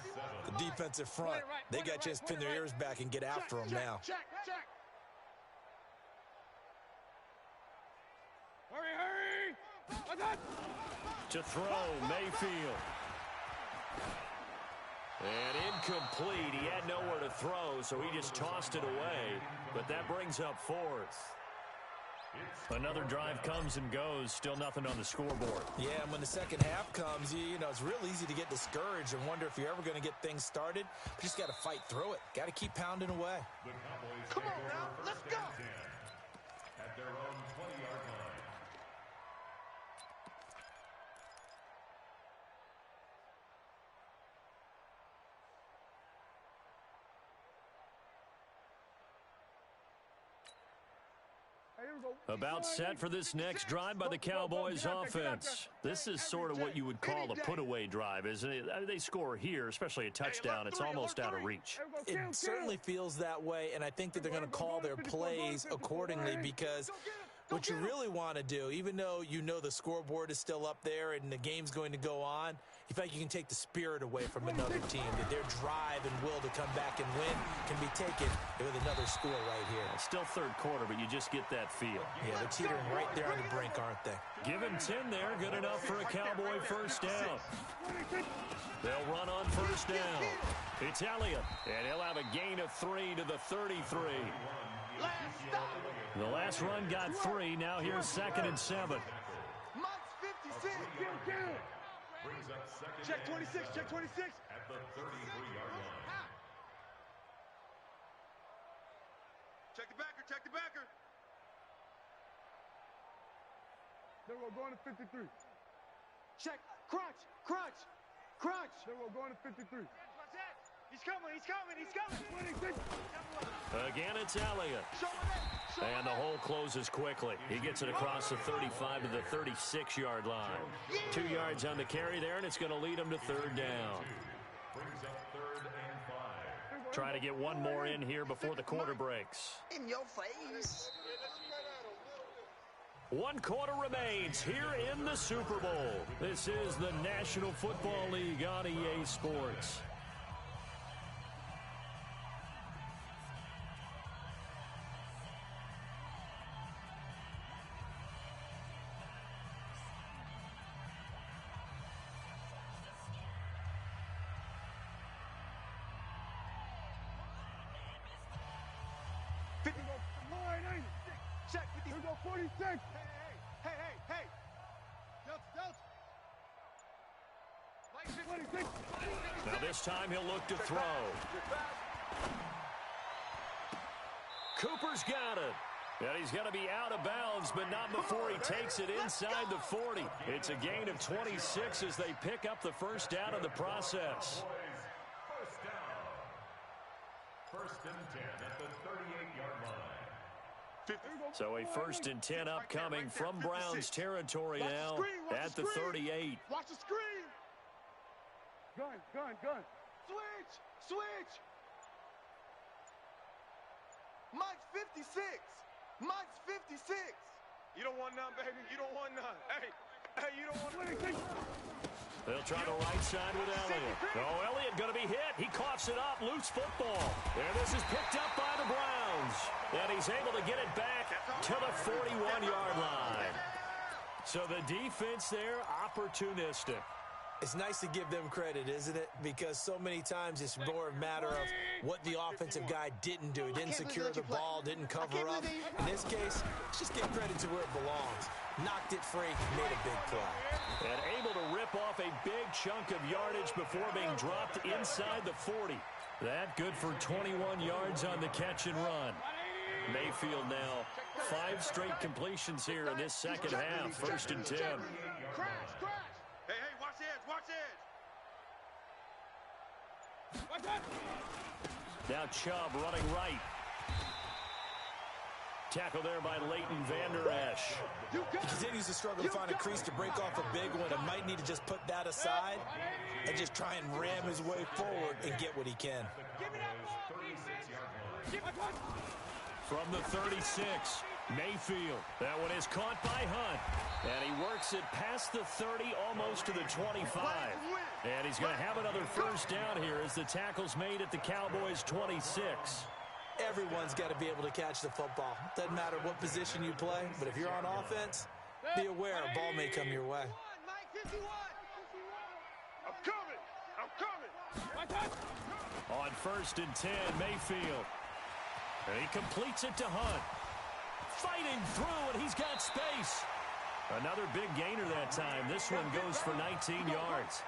The defensive front. They got a chance to pin their ears back and get after him now. Check. Hurry. To throw, Mayfield. And incomplete. He had nowhere to throw, so he just tossed it away. But that brings up 4th. Another drive comes and goes. Still nothing on the scoreboard. Yeah, and when the second half comes, you know, it's real easy to get discouraged and wonder if you're ever going to get things started. You just got to fight through it. Got to keep pounding away. The Cowboys Come take on over now, first let's and go. 10 at their own 20-yard line. About set for this next drive by the Cowboys offense. This is sort of what you would call a put-away drive, isn't it? They score here, especially a touchdown. It's almost out of reach. It certainly feels that way, and I think that they're going to call their plays accordingly, because what you really want to do, even though you know the scoreboard is still up there and the game's going to go on, you feel like you can take the spirit away from another team, that their drive and will to come back and win can be taken with another score right here. Still third quarter, but you just get that feel. Yeah, they're teetering right there on the brink, aren't they? Give him 10 there, good enough for a Cowboy first down. They'll run on first down. It's Elliott, and he'll have a gain of 3 to the 33. The last run got 3. Now here's second and 7. Mike's 56. Brings up second Check and 26. Check 26. at the 33-yard line. Check the backer. Check the backer. Then we're going to 53. Check. Crunch. Then we're going to 53. He's coming. 26. Again, it's Elliott. And the hole closes quickly. He gets it across the 35 to the 36-yard line. 2 yards on the carry there, and it's going to lead him to third down. Brings up 3rd and 5. Trying to get one more in here before the quarter breaks. In your face. 1 quarter remains here in the Super Bowl. This is the National Football League on EA Sports. Check 50. Here we go, 46. Hey. Mike 26. Now this time he'll look to throw. Cooper's got it. And he's going to be out of bounds, but not before he takes it inside the 40. It's a gain of 26 as they pick up the first down in the process. First down. 1st and 10 at the 38-yard line. So a 1st and 10 upcoming from Browns territory now at the 38. Watch the screen. Gun. Switch. Mike's 56. Mike's 56. You don't want none, baby. You don't want none. Hey, you don't want none. They'll try the right side with Elliott. Oh, Elliott going to be hit. He coughs it up. Loose football. And this is picked up by the Browns. And he's able to get it back to the 41-yard line. So the defense there, opportunistic. It's nice to give them credit, isn't it? Because so many times it's more a matter of what the offensive guy didn't do. He didn't secure the ball, didn't cover up. In this case, just give credit to where it belongs. Knocked it free, made a big play. And able to rip off a big chunk of yardage before being dropped inside the 40. That good for 21 yards on the catch and run. Mayfield now 5 straight completions here in this second half. 1st and 10. Crash. Hey, watch edge. Now Chubb running right. Tackle there by Leighton Vander Esch. He continues to struggle to find a crease to break off a big one and might need to just put that aside and just try and ram his way forward and get what he can. From the 36, Mayfield. That one is caught by Hunt. And he works it past the 30, almost to the 25. And he's going to have another 1st down here as the tackle's made at the Cowboys' 26. Everyone's got to be able to catch the football. Doesn't matter what position you play, but if you're on offense, be aware a ball may come your way. I'm coming. On 1st and 10, Mayfield. And he completes it to Hunt. Fighting through, and he's got space. Another big gainer that time. This one goes for 19 yards.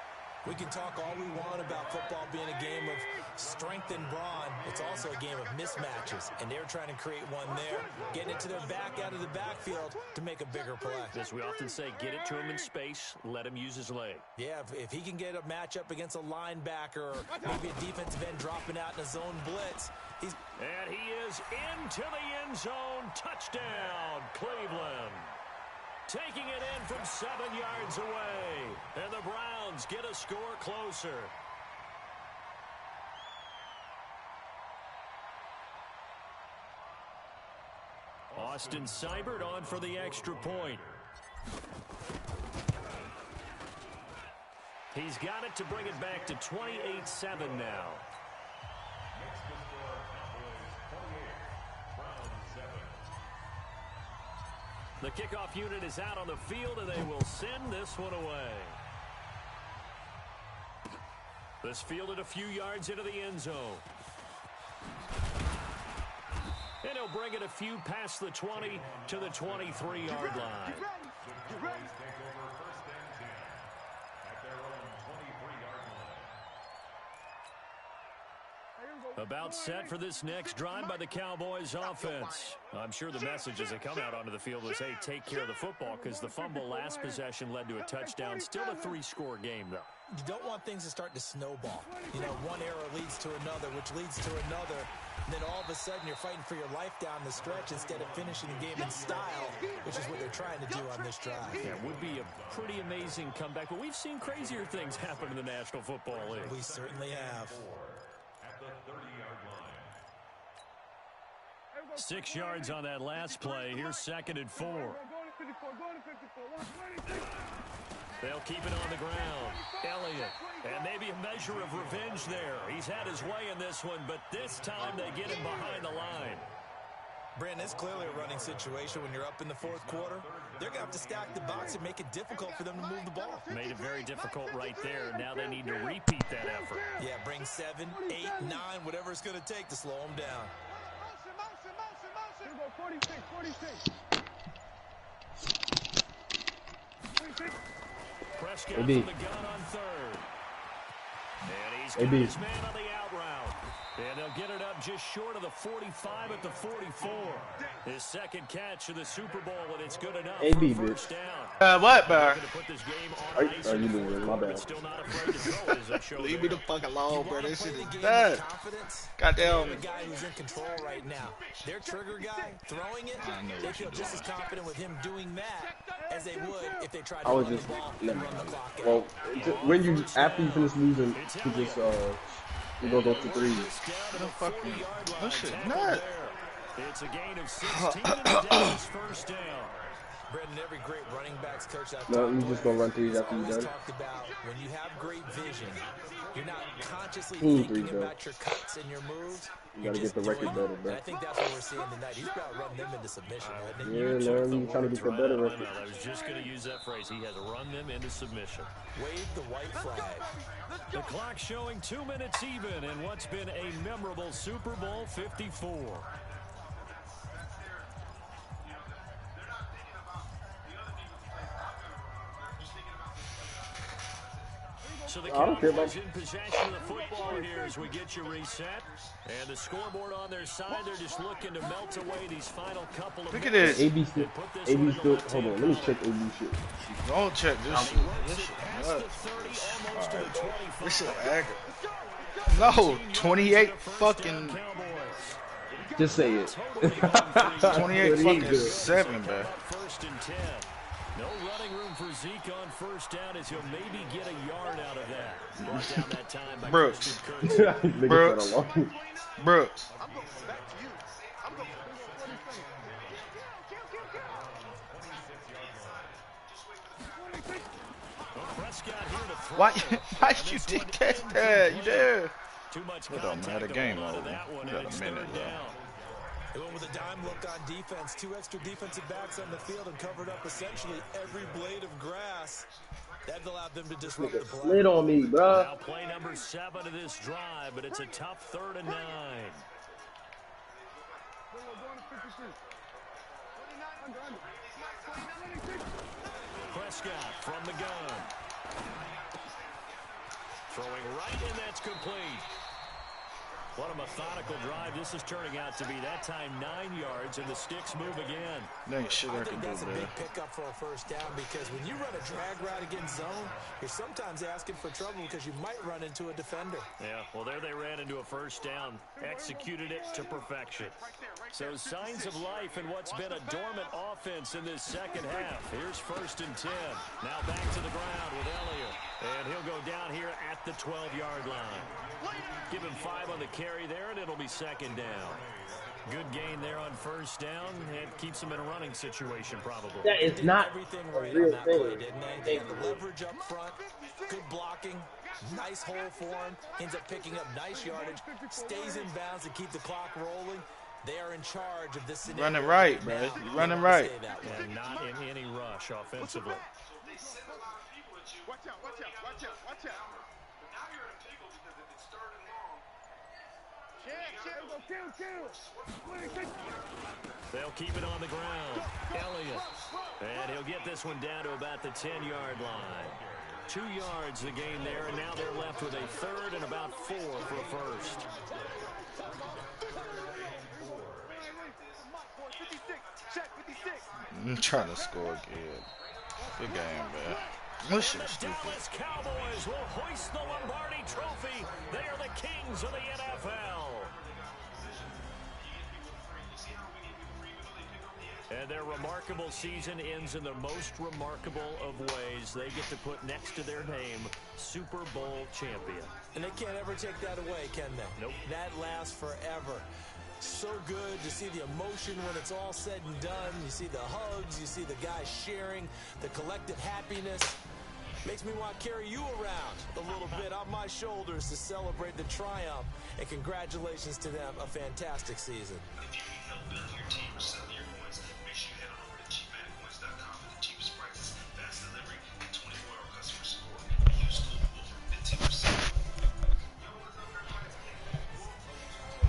We can talk all we want about football being a game of strength and brawn. It's also a game of mismatches, and they're trying to create one there, getting it to their back out of the backfield to make a bigger play. As we often say, get it to him in space, let him use his leg. Yeah, if he can get a matchup against a linebacker or maybe a defensive end dropping out in a zone blitz, he's... And he is into the end zone. Touchdown, Cleveland. Taking it in from 7 yards away. And the Browns get a score closer. Austin Seibert on for the extra point. He's got it to bring it back to 28-7 now. The kickoff unit is out on the field, and they will send this one away. This fielded a few yards into the end zone. And he'll bring it a few past the 20 to the 23-yard line. About set for this next drive by the Cowboys offense. I'm sure the message as they come out onto the field was, hey, take care of the football, because the fumble last possession led to a touchdown. Still a 3-score game, though. You don't want things to start to snowball. You know, one error leads to another, which leads to another. And then all of a sudden you're fighting for your life down the stretch instead of finishing the game in style, which is what they're trying to do on this drive. Yeah, it would be a pretty amazing comeback, but we've seen crazier things happen in the National Football League. We certainly have. 6 yards on that last play. Here's 2nd and 4. They'll keep it on the ground. Elliott. And maybe a measure of revenge there. He's had his way in this one, but this time they get him behind the line. Brandon, it's clearly a running situation when you're up in the 4th quarter. They're going to have to stack the box and make it difficult for them to move the ball. Made it very difficult right there. Now they need to repeat that effort. Yeah, bring 7, 8, 9, whatever it's going to take to slow them down. 46. Prescott from the gun on 3rd. And he's got his man on the out route. And they'll get it up just short of the 45 at the 44. His second catch of the Super Bowl, and it's good enough AB, for a bitch. first down. What, bro? Are you losing? My bad. Still not afraid to throw it, as they show Leave me there. the fuck alone, bro. This shit is The nuts. confidence. Goddamn. The guy who's in control right now. Their trigger guy throwing it. They feel just as confident with him doing that as they would if they tried to run the ball and run the clock out. Well, when you after you finish losing, you just you go for threes. That shit nuts. It's a gain of 16 and the Dallas first down. Brendan, every great running backs coach I've No, you just gonna run threes after you done. talked about when you have great vision, you're not consciously Threes, thinking though. about your cuts and your moves. You gotta get the record better, bro. And I think that's what we're seeing tonight. He's got to run them into submission. Hasn't he? Yeah, man, you trying to get the better record. I was just going to use that phrase. He has run them into submission. Wave the white flag. The clock showing 2 minutes even in what's been a memorable Super Bowl 54. So the Cowboys in possession of the football here as we get you reset. And the scoreboard on their side, they're just looking to melt away these final couple of Look at minutes. this. AB still, hold on, let me check AB shit. Don't check this shit. This shit nuts. This shit accurate. No, 28 fucking. Just say it. 28 fucking 7, bro. First and 10. No running room for Zeke on first down as he'll maybe get a yard out of that. Brought down that time by Brooks. Brooks. Brooks. Why you did catch that? You there? Too much It don't matter. Game over. You got a minute, bro. They went with a dime look on defense. 2 extra defensive backs on the field and covered up essentially every blade of grass. That allowed them to disrupt the play. Slid on me, bro. Now play number 7 of this drive, but it's a tough 3rd and 9. Prescott from the gun. Throwing right, and that's complete. What a methodical drive this is turning out to be. That time 9 yards, and the sticks move again. There ain't shit I I can think do, that's a man. big pickup for a first down because when you run a drag route against zone, you're sometimes asking for trouble because you might run into a defender. Yeah, well, there they ran into a first down. Executed it to perfection. So signs of life in what's been a dormant offense in this second half. Here's 1st and 10. Now back to the ground with Elliott. And he'll go down here at the 12-yard line. Give him 5 on the carry there, and it'll be 2nd down. Good gain there on first down. It keeps him in a running situation, probably. That is not Everything a right real on that thing. play, didn't they? They had the leverage up front, good blocking, nice hole for him, ends up picking up nice yardage, stays in bounds to keep the clock rolling. They are in charge of this scenario. Running right, bro. You running right. And not in any rush offensively. Watch out, watch out, watch out, watch out. They'll keep it on the ground. Elliott. And he'll get this one down to about the 10-yard line. 2 yards the gain there, and now they're left with a 3rd and about 4 for a first. I'm trying to score again. Good game, man. This shit's stupid. Dallas Cowboys will hoist the Lombardi Trophy. They are the kings of the NFL. And their remarkable season ends in the most remarkable of ways. They get to put next to their name, Super Bowl champion. And they can't ever take that away, can they? Nope. That lasts forever. So good to see the emotion when it's all said and done. You see the hugs, you see the guys sharing, the collective happiness. Makes me want to carry you around a little bit on my shoulders to celebrate the triumph. And congratulations to them, a fantastic season. If you need help building your team or selling your coins, make sure you head over to cheapmaticoins.com for the cheapest prices, fast delivery, and 24-hour customer support. Use code WOLF for 15%.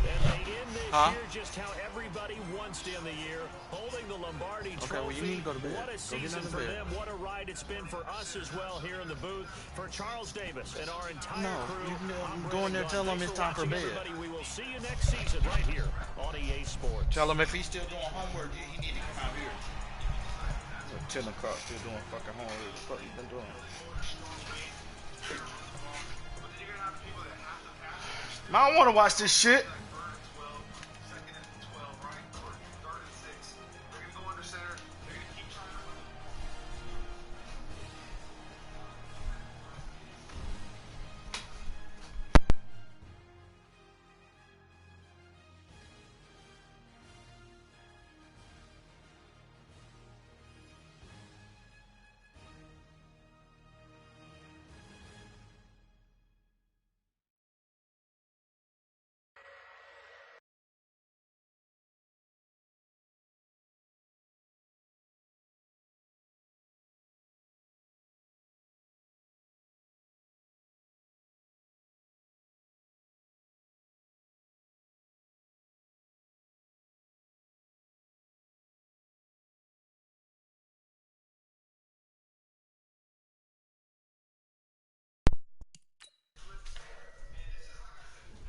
And they end this Huh? Here's just how everybody wants to end the year, holding the Lombardi Trophy. Okay, well, you need to go to bed. What a Go get season into for bed. them. What a ride it's been for us as well here in the booth. For Charles Davis and our entire crew, you I'm go in there, tell him it's time for bed. everybody. We will see you next season right here on EA Sports. Tell him if he's still doing homework, he need to come out here. Tell him Carl still doing fucking homework. What the fuck you been doing? Man, I don't want to watch this shit.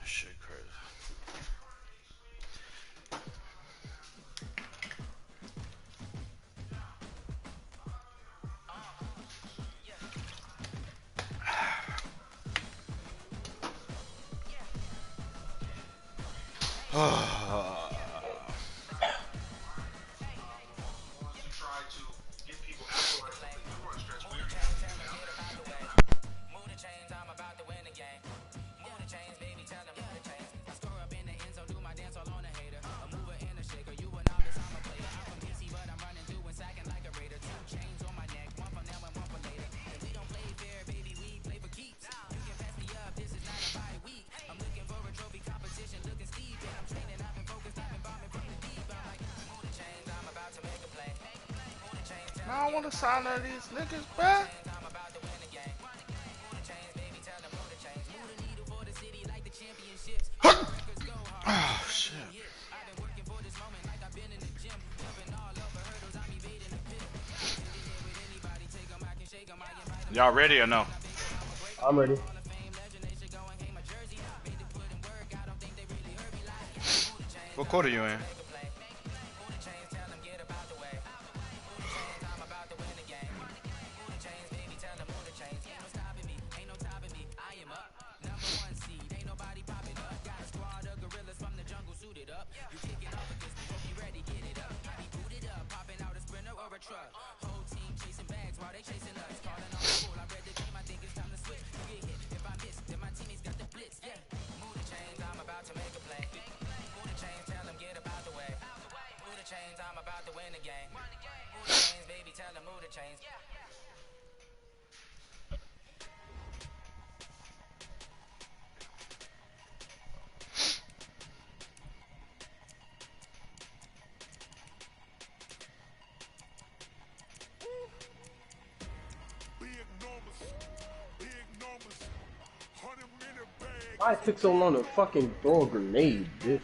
Shit crazy. I don't want to sign none of these niggas, bruh. Oh, shit. Y'all ready or no? I'm ready. What quarter you in? Why it took so long to fucking throw a grenade, bitch?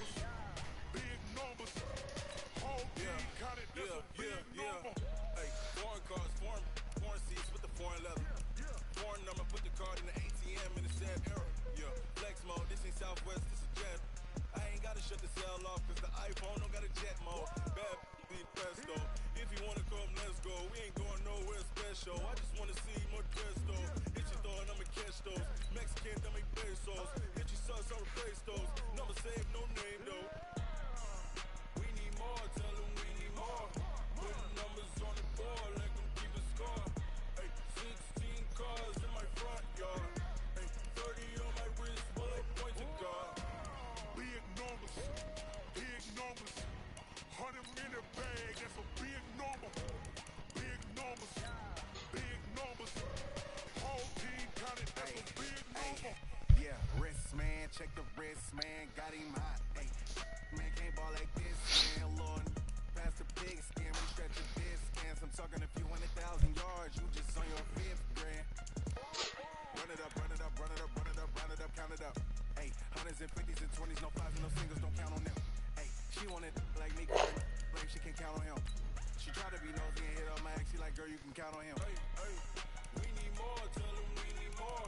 Check the wrist, man, got him hot. Hey, man, can't ball like this, man. Lord, pass the big scan, we stretch your distance. I'm talking a few 100,000 yards, you just on your fifth grand. Run it up, run it up, run it up, run it up, run it up, count it up. Hey, hundreds and fifties and 20s, no fives and no singles, don't count on them. She wanted like me, like she can count on him. She tried to be nosy and hit up my ex. She like, girl, you can count on him. Hey, hey, we need more. Tell them we need more.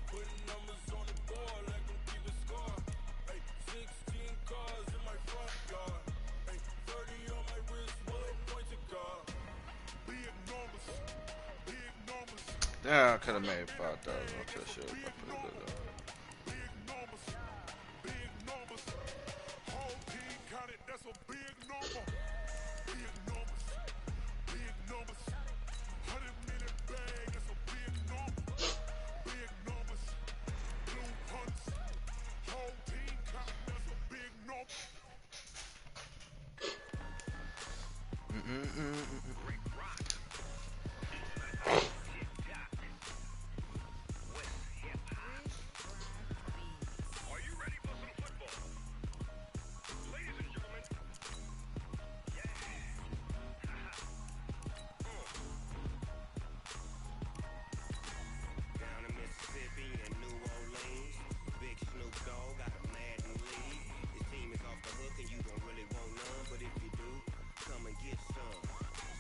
Putting numbers on the board, let them keep a score. Hey, 16 cars in my front yard. Hey, 30 on my wrist, one point to guard. Big numbers, big numbers. Yeah, I could have made 5,000 off that shit. I put it up. Big numbers, big numbers. Whole team counted, that's a big number. Big numbers, big numbers. 100-minute bag, that's a big number. Big numbers, blue hunts. Whole team counted, that's a big number. Are you ready for some football? Ladies and gentlemen, Down in Mississippi and New Orleans, Big Snoop Dogg got a Madden lead. His team is off the hook and you don't really want none, but if you do, come and get some.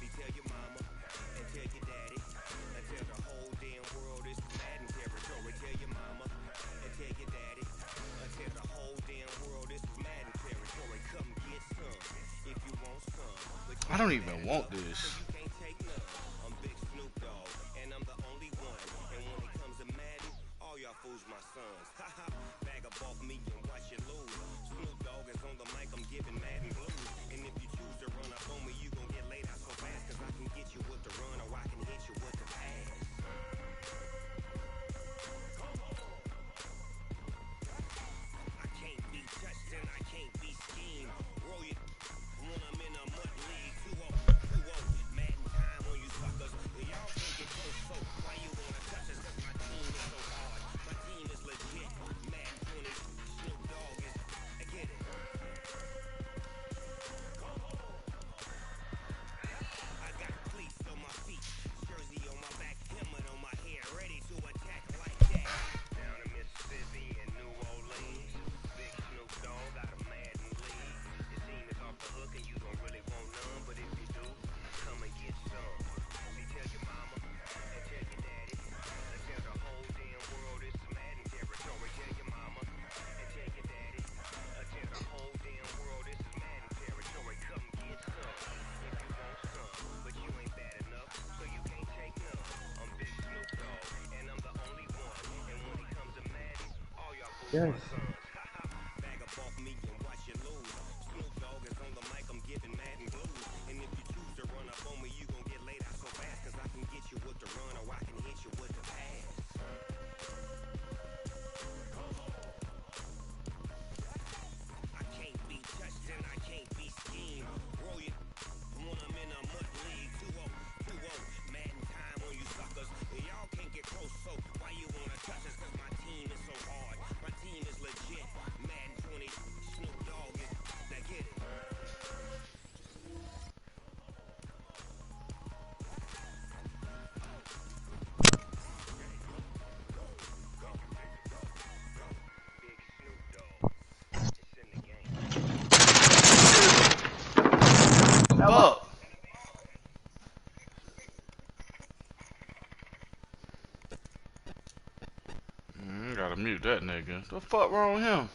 See, tell your mama and tell your daddy and tell the whole damn world it's Madden territory. Tell your mama and tell your daddy and tell the whole damn world this is Madden territory. Come get some if you want some. But I don't even want this. you can't take none. I'm Big Snoop Dogg, and I'm the only one. And when it comes to Madden, all y'all fools my sons. Haha, bag up off me and watch you lose. Snoop Dogg is on the mic, I'm giving Madden blues. And if you choose to run up on me, you gon' get laid out so fast. Cause I can get you with the run or I can hit you with the pass. I can't be touched and I can't be schemed. Roll you when I'm in a mud league. 2-0, Madden time on you suckers. Y'all can't get close, so why you wanna touch us? Cause my team is so hard. My team is legit. Madden 20, Snoop Dogg is, I get it. I got cleats on my feet, jersey on my back, helmet on my head, ready to attack like that. Down in Mississippi and New Orleans, Big Snoop Dogg got a Madden lead. Your team is off the hook and you don't really want none, but if you do, come and get some. See, tell your mama and tell your daddy and tell the whole damn world it's Madden territory. Tell your mama and tell your daddy and tell the whole damn world this is Madden territory. Come get some if you want some, but you ain't bad enough, so you can't take none. I'm Big Snoop Dogg, and I'm the only one. And when it comes to Madden, all y'all fools my sons. Bag up off me and watch you lose. Snoop Dogg is on the mic, I'm giving Madden blues. And if you choose to run up on me, you gon' get laid out so fast. Cause I can get you with the run or I can hit you with the pass. I can't be touched and I can't be schemed. Roll you when I'm in a mud league. 2-0, Madden time on you suckers. Y'all can't get close, so why you wanna touch us? Cause my team is so hard. My team is legit. Madden 20, Snoop Dogg is, now get it. Big Snoop Dogg, it's in the game. Fuck. Gotta mute that nigga. The fuck wrong with him?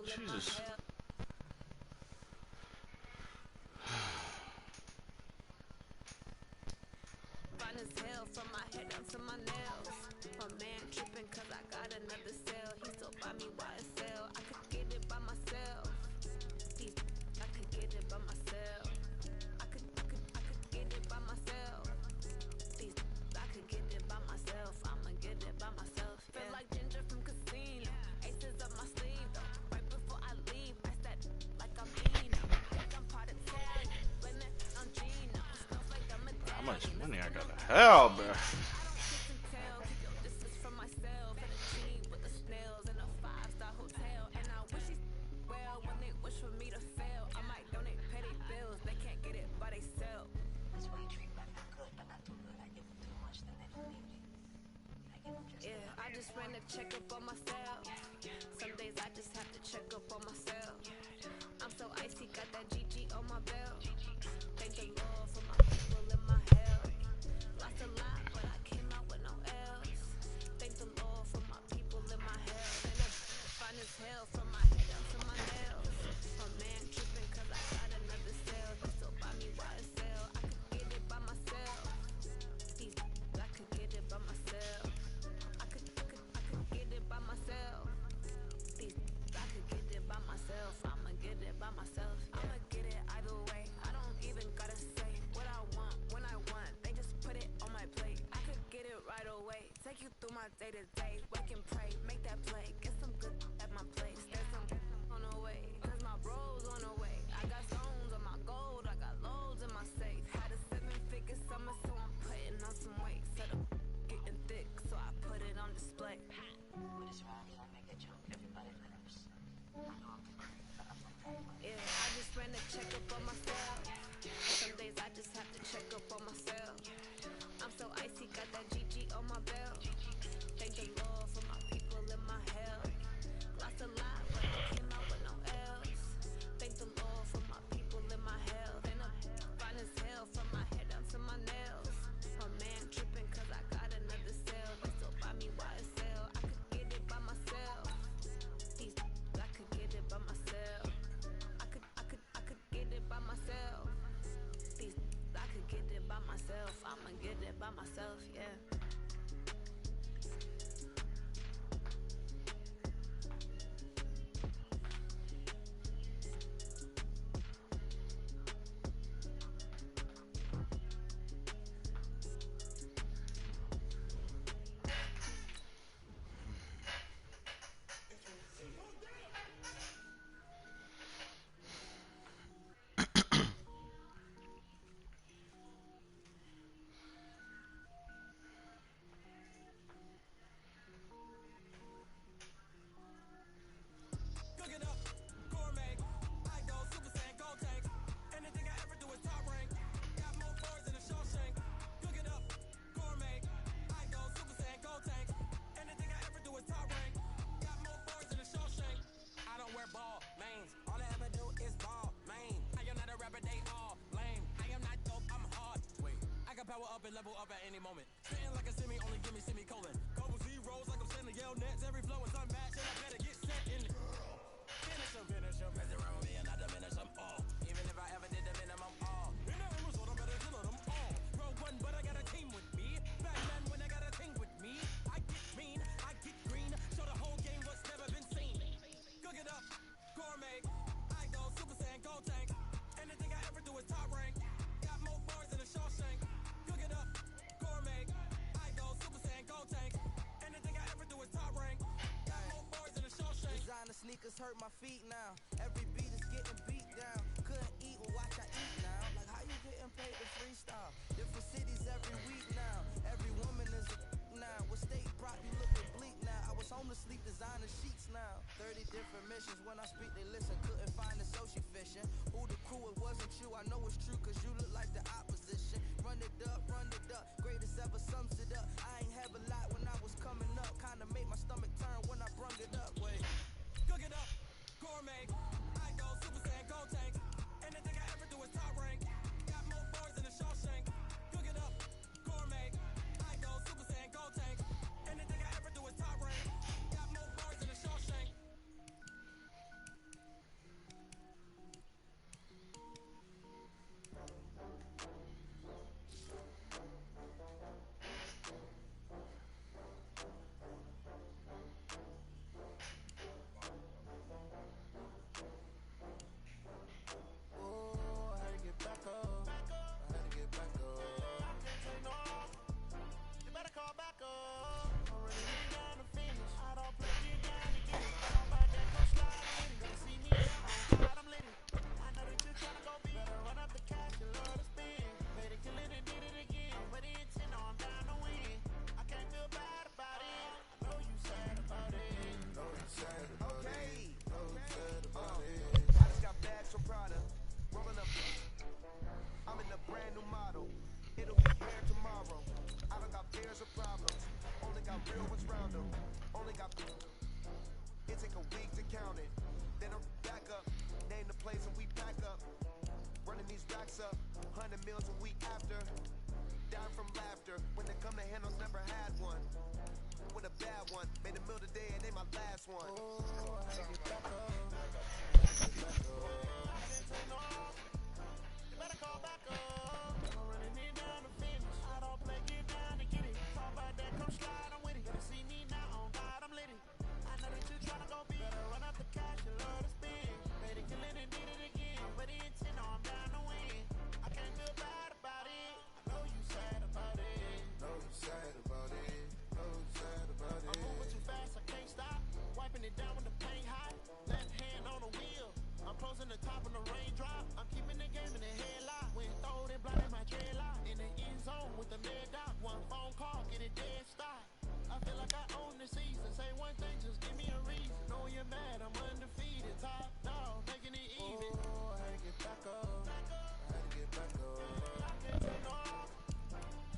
Jesus. Fun as hell from my head down to my nails. My man tripping cause I got another sale. He still buy me YSL. I could get it by myself. I could get it by myself. I could get it by myself. I could get it by myself. I'ma get it by myself. Feel like Ginger from Casino. Aces up my sleeve though. Right before I leave, I said like I'm Eno. Think I'm part Italian. Blame it on Gino. Stuff like I'm Italian. How much money I gotta have, bro? This is from myself and a team with the snails in a 5-star hotel. And I wish these well when they wish for me to fail. I might donate petty bills, they can't get it by themselves. That's why you treat women good, but not too good. I give them too much, then they don't leave you. I give them just Yeah, I just ran a checkup on myself. Some days I just have to check up on myself. I'm so icy, got that GG on my belt. Thank the Lord for my people in my health. Lost a lot, but I came out with no L's. Thank the Lord for my people in my health. And I'm fine as hell from my head down to my nails. A man tripping cause I got another cell. He still buy me YSL. I could get it by myself. I could get it by myself. I could get it by myself. I could get it by myself. I'ma get it by myself. I'ma get it either way. I don't even gotta say what I want when I want. They just put it on my plate. I could get it right away. Take you through my day to day. Wake and pray, make that play. Get some good at my place. There's some on the way. Cause my bros on the way. I got stones on my gold. I got loads in my safe. Had a 7-figure summer, so I'm putting on some weight. Set up getting thick, so I put it on display. What is wrong? I make that joke. Everybody laughs. Yeah, I just ran a checkup on myself. Some days I just have to check up on myself. I'm so icy, got that GG on my belt. Thank the Lord for my people in my health. Lost a lot, but I came out with no L's. Thank the Lord for my people in my health. And I'm fine as hell from my head down to my nails. A man tripping cause I got another cell. They still buy me YSL. I could get it by myself. I could get it by myself. I could get it by myself. I could get it by myself. I'ma get it by myself, yeah. Cook it up, gourmet. I go Super Saiyan Gold Tank. Anything I ever do is top rank. Got more fours than a Shawshank. Cook it up, gourmet. I go Super Saiyan Gold Tank. Anything I ever do is top rank. Got more fours than a Shawshank. I don't wear ball mains. All I ever do is ball main. I am not a rapper, they all lame. I am not dope, I'm hard. Wait, I can power up and level up at any moment. Spitting like a semi, only give me semicolon. Couple zeros like I'm sending yell nets. Every flow is unmatched, and I better get set in it. Finish him, mess around with me and I diminish them all. Even if I ever did the minimum all. In that room, I'm better than them all. Rogue one, but I got a team with me. Batman when I got a team with me. I get mean, I get green. Show the whole game what's never been seen. Cook it up, gourmet. I go Super Saiyan Gold Tank. Anything I ever do is top rank. Got more fours than a Shawshank. Cook it up, gourmet. I go Super Saiyan Gold Tank. Anything I ever do is top rank. Got more fours than a Shawshank. Designer sneakers hurt my feet now. Every beat is getting beat down. Couldn't eat, well watch I eat now. Like how you getting paid to freestyle? Different cities every week now. Every woman is a now. With state prop, you looking bleak now. I was home to sleep, designer sheets now. 30 different missions. When I speak, they listen. Couldn't find the social fishing. Who the crew? It wasn't you. I know it's true, cause you look like the opposition. Run it up, greatest ever sums it up. I ain't have a lot when I was coming up. Kinda made my stomach turn when I brung it up. Wait. Cook it up, gourmet. I go Super Saiyan Gold Tank. Anything I ever do is top rank. Got more fours than a Shawshank. Cook it up, gourmet. I go Super Saiyan Gold Tank. Anything I ever do is top rank. Got more fours than a Shawshank. got real ones round them. Only got. It take a week to count it. Then I'm back up. Name the place and we pack up. Running these racks up. 100 meals a week after. Down from laughter. When they come to handles, never had one. With a bad one. Made a meal today and they my last one. Oh, I get back up. You better call back up. I'm running it down to finish. I don't play, get down to get it. Talk about that, come slide, I'm with it. Better see me now, on God, I'm lit it. I know that you tryna go big. Better run up the cash, you love to spend. Made it, kill it, and did it again. But the intent, no, I'm down to win. I can't feel bad about it. I know you sad about it. Know you sad about it. Know you sad about it. I'm moving too fast, I can't stop. Wiping it down when the paint hot. Left hand on the wheel. I'm closing the top on the raindrop. I'm keeping the game in the headlock. When throwed and blinded my dreadlock. In the end zone with the mid dot. One phone call, get it dead stop. I feel like I own the season. Say one thing, just give me a reason. Know you're mad, I'm undefeated. Top dog, making it even. Oh, I had to get back up. I had to get back up. I can't take off.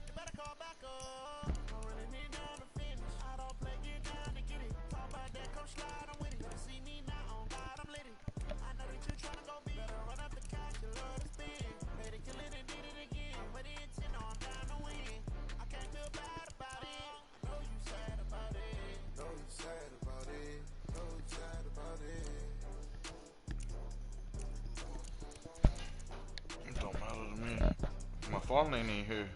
You better call back up. I'm running it down to finish. I don't play, get down to get it. Talk about that, come slide, I'm with it. Better see me now, on God, I'm lit it. I know that you tryna go big. Better run up the cash, you love to spend. Made it, kill it, and did it again. But the intent, no, I'm down to win. I can't feel bad about it. I know you sad about it. Know you sad about it. Know you sad about it. It don't matter to me. My phone ain't in here.